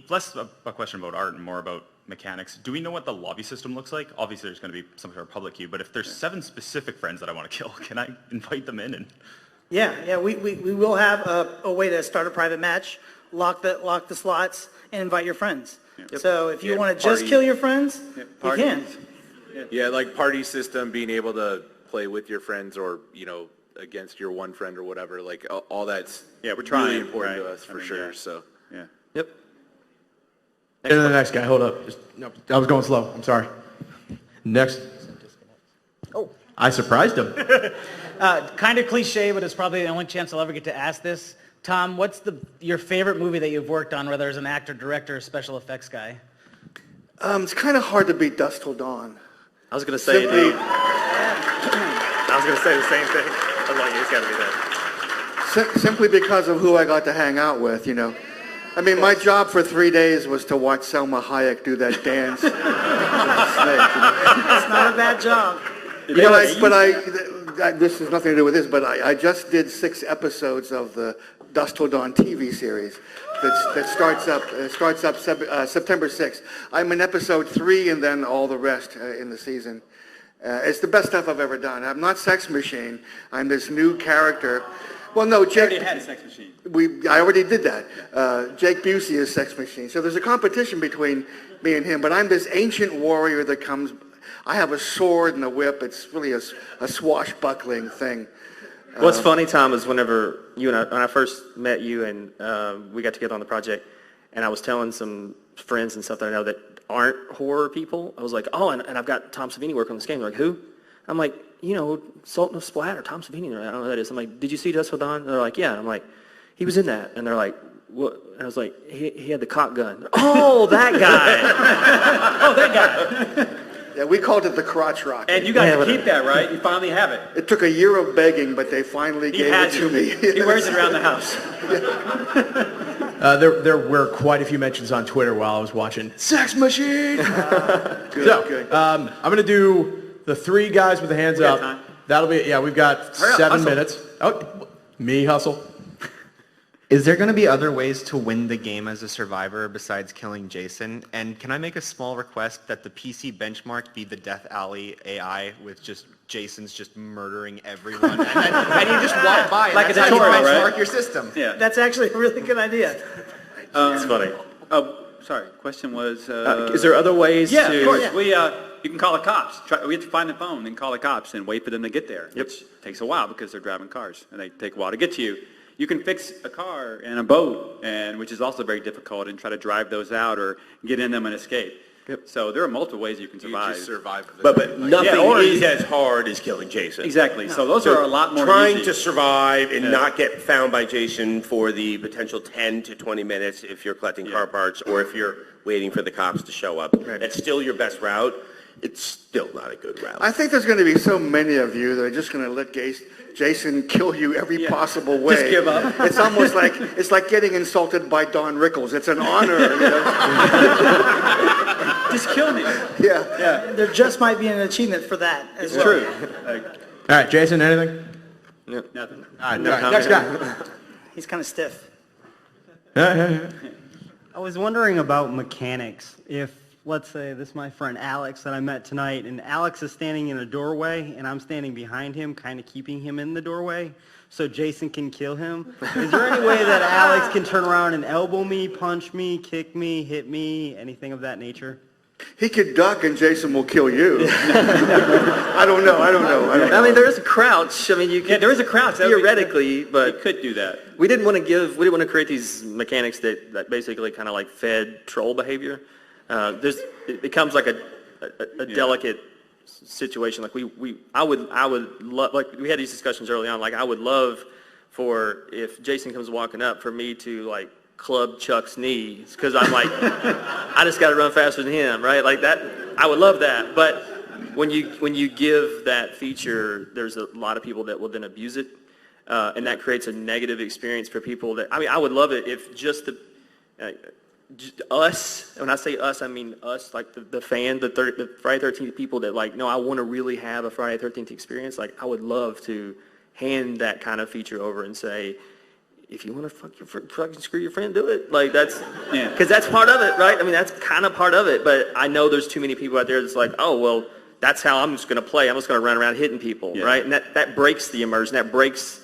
less a question about art and more about mechanics. Do we know what the lobby system looks like? Obviously, there's going to be some sort of public queue, but if there's 7 specific friends that I want to kill, can I invite them in? Yeah, we will have a way to start a private match, lock the slots, and invite your friends. Yep. So if you want to just Party. kill your friends, you can. Yeah, like party system, being able to play with your friends or, against your one friend or whatever, like all that's we're trying, really important to right. us for sure. So yeah. Yep. And then the next guy, hold up. No, I was going slow. I'm sorry. Next. Oh, I surprised him. Kind of cliche, but it's probably the only chance I'll ever get to ask this. Tom, what's your favorite movie that you've worked on, whether as an actor, director, or special effects guy? It's kind of hard to beat Dusk Till Dawn. I was going to say Simply- I was going to say the same thing. I was like, it's got to be that. Simply because of who I got to hang out with, I mean, my job for 3 days was to watch Selma Hayek do that dance. It's not a bad job. This has nothing to do with this, but I just did 6 episodes of the Dusk Till Dawn TV series that starts up September 6th. I'm in episode 3 and then all the rest in the season. It's the best stuff I've ever done. I'm not Sex Machine. I'm this new character. Well, no, Jake. already had a Sex Machine. I already did that. Jake Busey is Sex Machine. So there's a competition between me and him, but I'm this ancient warrior that comes. I have a sword and a whip. It's really a swashbuckling thing. What's funny, Tom, is whenever when I first met you and we got together on the project, and I was telling some friends and stuff that I know that aren't horror people, I was like, oh, and I've got Tom Savini working on this game. They're like, who? I'm like, Sultan of Splat or Tom Savini. I don't know who that is. I'm like, did you see Dusk Till Dawn? They're like, yeah. I'm like, he was in that. And they're like, what? And I was like, he had the cock gun. Oh, that guy. Oh, that guy. Yeah, we called it the crotch rocket. And you got to keep that, right? You finally have it. It took a year of begging, but they finally gave it to me. He wears it around the house. There were quite a few mentions on Twitter while I was watching Sex Machine. Good. I'm going to do the 3 guys with the hands up. Time. That'll be, we've got Hurry up, 7 hustle. minutes. Oh, me hustle. Is there going to be other ways to win the game as a survivor besides killing Jason? And can I make a small request that the PC benchmark be the Death Alley AI with just Jason's just murdering everyone, and you just walk by, and Like that's a how you tutorial, benchmark right? your system. Yeah. That's actually a really good idea. It's funny. Sorry. Question was. Is there other ways Yeah, to? of course. You can call the cops. We have to find the phone and call the cops and wait for them to get there, which takes a while because they're driving cars and they take a while to get to you. You can fix a car and a boat, which is also very difficult, and try to drive those out or get in them and escape. So there are multiple ways you can survive. You just survive. But nothing is as hard as killing Jason. Exactly. So those are a lot more trying easy. to survive and not get found by Jason for the potential 10 to 20 minutes if you're collecting car parts or if you're waiting for the cops to show up. That's still your best route. It's still not a good route. I think there's going to be so many of you that are just going to let Jason kill you every possible way. Just give up. It's almost like getting insulted by Don Rickles. It's an honor. Just kill me. Yeah. There just might be an achievement for that as It's well. true. All right, Jason, anything? Nothing. All right, next guy. He's kind of stiff. Yeah. I was wondering about mechanics. If, let's say, this is my friend Alex that I met tonight, and Alex is standing in a doorway, and I'm standing behind him, kind of keeping him in the doorway, so Jason can kill him. Is there any way that Alex can turn around and elbow me, punch me, kick me, hit me, anything of that nature? He could duck and Jason will kill you. I don't know. I mean, there is a crouch. I mean, you could, there is a crouch. Theoretically, but you could do that. We didn't want to create these mechanics that basically kind of like fed troll behavior. It becomes like a delicate situation. Like I would love, like we had these discussions early on, like I would love for if Jason comes walking up for me to like club Chuck's knees because I'm like, I just got to run faster than him, right? Like that, I would love that. But when you give that feature, there's a lot of people that will then abuse it. And that creates a negative experience for people that, I mean, I would love it if just just us, when I say us, I mean us, like the fan, the Friday 13th people that like, no, I want to really have a Friday 13th experience. Like, I would love to hand that kind of feature over and say, if you want to fucking screw your friend, do it. Like, that's, because that's part of it, right? I mean, that's kind of part of it. But I know there's too many people out there that's like, oh, well, that's how I'm just going to play. I'm just going to run around hitting people, right? And that breaks the immersion. That breaks.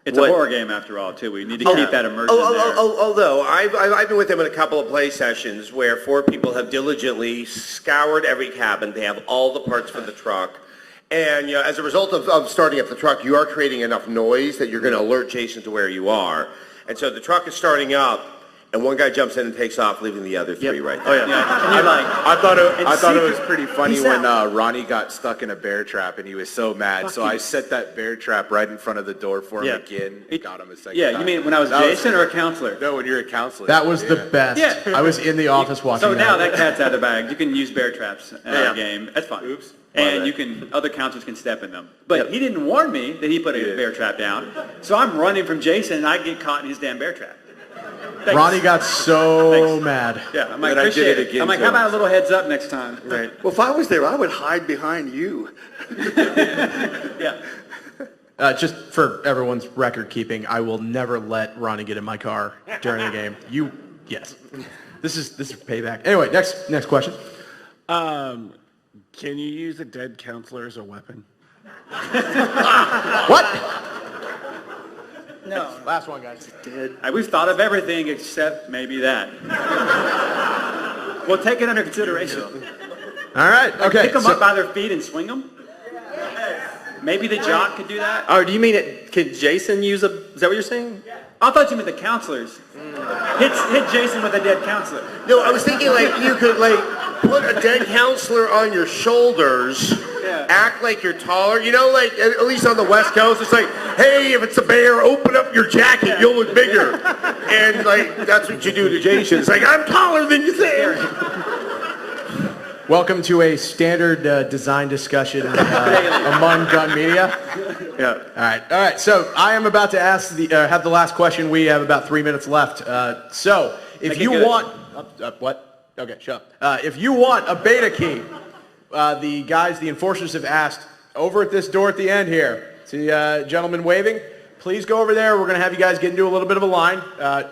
It's a horror game after all, too. We need to keep that immersion there. Although I've been with them in a couple of play sessions where 4 people have diligently scoured every cabin. They have all the parts for the truck. And as a result of starting up the truck, you are creating enough noise that you're going to alert Jason to where you are. And so the truck is starting up, and one guy jumps in and takes off, leaving the other 3 right there. Oh, yeah. And you're like, I thought it was pretty funny when Ronnie got stuck in a bear trap and he was so mad. So I set that bear trap right in front of the door for him again. It got him a second time. You mean when I was Jason or a counselor? No, when you're a counselor. That was the best. Yeah. I was in the office watching So that. now that cat's out of the bag. You can use bear traps in our game. That's fine. Oops. And other counselors can step in them. But he didn't warn me that he put a bear trap down. So I'm running from Jason and I get caught in his damn bear trap. Thanks. Ronnie got so mad. Yeah, I'm like, appreciate it. I'm like, how about a little heads up next time? Right. Well, if I was there, I would hide behind you. Yeah. Just for everyone's record keeping, I will never let Ronnie get in my car during the game. Yes. This is payback. Anyway, next question. Can you use a dead counselor as a weapon? What? No. Last one, guys. We've thought of everything except maybe that. We'll take it under consideration. All right. Okay. Pick them up by their feet and swing them. Maybe the jock could do that. Oh, do you mean could Jason use is that what you're saying? I thought you meant the counselors. Hit Jason with a dead counselor. No, I was thinking like you could like put a dead counselor on your shoulders, act like you're taller. You know, like at least on the West Coast, it's like, hey, if it's a bear, open up your jacket, you'll look bigger. And like that's what you do to Jason. It's like, I'm taller than you think. Welcome to a standard design discussion among gun media. Yeah. All right. So I am about to ask have the last question. We have about 3 minutes left. So if you want, what? Okay, shut up. If you want a beta key, the enforcers have asked over at this door at the end here. See, gentleman waving. Please go over there. We're going to have you guys get into a little bit of a line.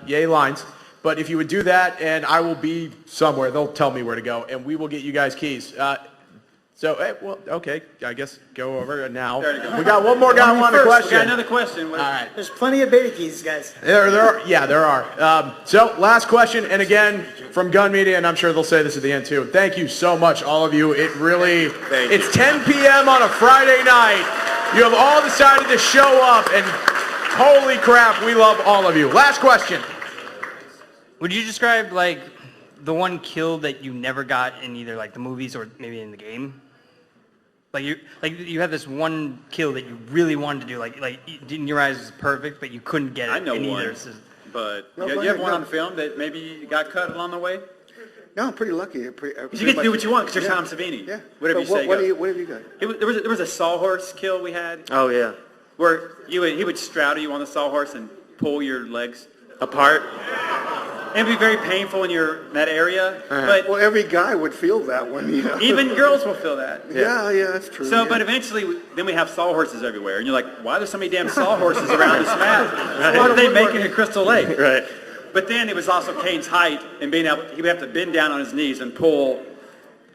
Yay lines. But if you would do that, and I will be somewhere, they'll tell me where to go, and we will get you guys keys. Okay, I guess go over now. We got one more guy who wanted a question. We got another question. All right. There's plenty of beta keys, guys. There are. So last question, and again, from Gun Media, and I'm sure they'll say this at the end too. Thank you so much, all of you. It's 10 p.m. on a Friday night. You have all decided to show up, and holy crap, we love all of you. Last question. Would you describe like the one kill that you never got in either like the movies or maybe in the game? Like you had this one kill that you really wanted to do, like in your eyes it was perfect, but you couldn't get it. I know in one, either. but you have one on film that maybe got cut along the way? No, I'm pretty lucky. You get to do what you want because you're Tom Savini. Yeah. Whatever you say. What have you got? There was a sawhorse kill we had. Oh yeah. Where he would straddle you on the sawhorse and pull your legs apart. It'd be very painful in that area. But every guy would feel that one. You know? Even girls will feel that. Yeah, that's true. So, but eventually, then we have sawhorses everywhere, and you're like, why are there so many damn sawhorses around this map? Why are they making a Crystal Lake? Right. But then it was also Kane's height and he would have to bend down on his knees and pull.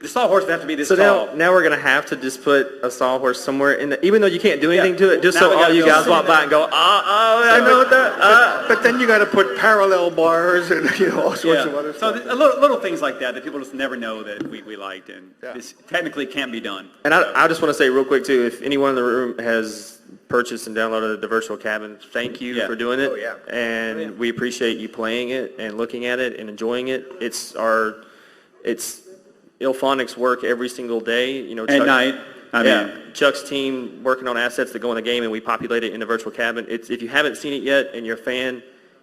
The sawhorse would have to be this tall. So now we're going to have to just put a sawhorse somewhere in even though you can't do anything to it, just so all you guys walk by and go, I know what that. But then you got to put parallel bars and all sorts of other stuff. So little things like that people just never know that we liked, and this technically can't be done. And I just want to say real quick too, if anyone in the room has purchased and downloaded the virtual cabin, thank you for doing it. And we appreciate you playing it and looking at it and enjoying it. Ilphonics work every single day, At night, I mean. Chuck's team working on assets that go in the game, and we populate it in the virtual cabin. If you haven't seen it yet and you're a fan,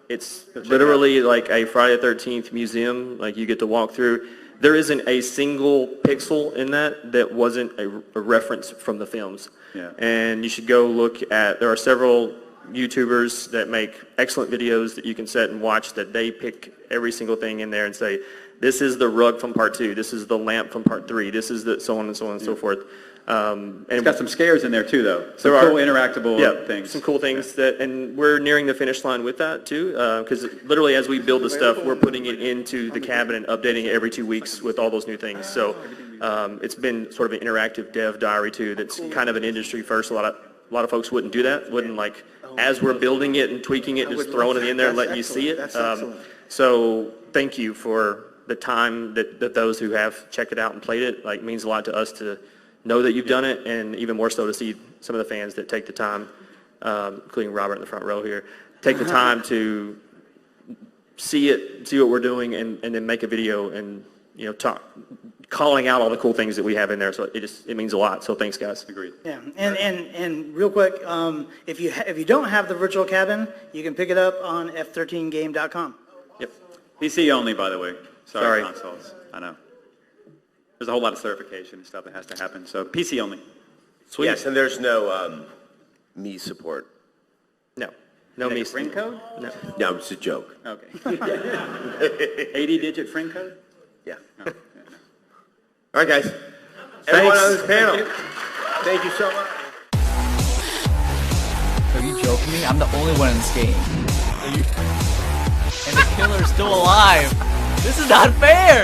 it's literally like a Friday the 13th museum, like you get to walk through. There isn't a single pixel in that wasn't a reference from the films. Yeah. And you should go look at, there are several YouTubers that make excellent videos that you can set and watch that they pick every single thing in there and say, this is the rug from part 2, this is the lamp from part 3, this is the so on and so on and so forth. And It's got some scares in there too, though. Some there cool are interactable things. some cool things and we're nearing the finish line with that too, because literally as we build the stuff, we're putting it into the cabin and updating it every 2 weeks with all those new things. So it's been sort of an interactive dev diary too. That's kind of an industry first. A lot of folks wouldn't do that. Wouldn't like as we're building it and tweaking it, just throwing it in there and letting you see it. So thank you for the time that those who have checked it out and played it. Like means a lot to us to know that you've done it, and even more so to see some of the fans that take the time, including Robert in the front row here, take the time to see what we're doing, and then make a video and calling out all the cool things that we have in there. So it means a lot. So thanks, guys. Agreed. Yeah, and real quick, if you don't have the virtual cabin, you can pick it up on f13game.com. Yep. PC only, by the way. Sorry. Consoles. I know. There's a whole lot of certification and stuff that has to happen. So PC only. Sweet. Yes, and there's no me support. No me. Friend code? No. No, it's a joke. Okay. 80-digit friend code? Yeah. No. Yeah, no. All right, guys. Everyone on this panel, thank you so much. Are you joking me? I'm the only one in this game. And the killer's still alive. This is not fair!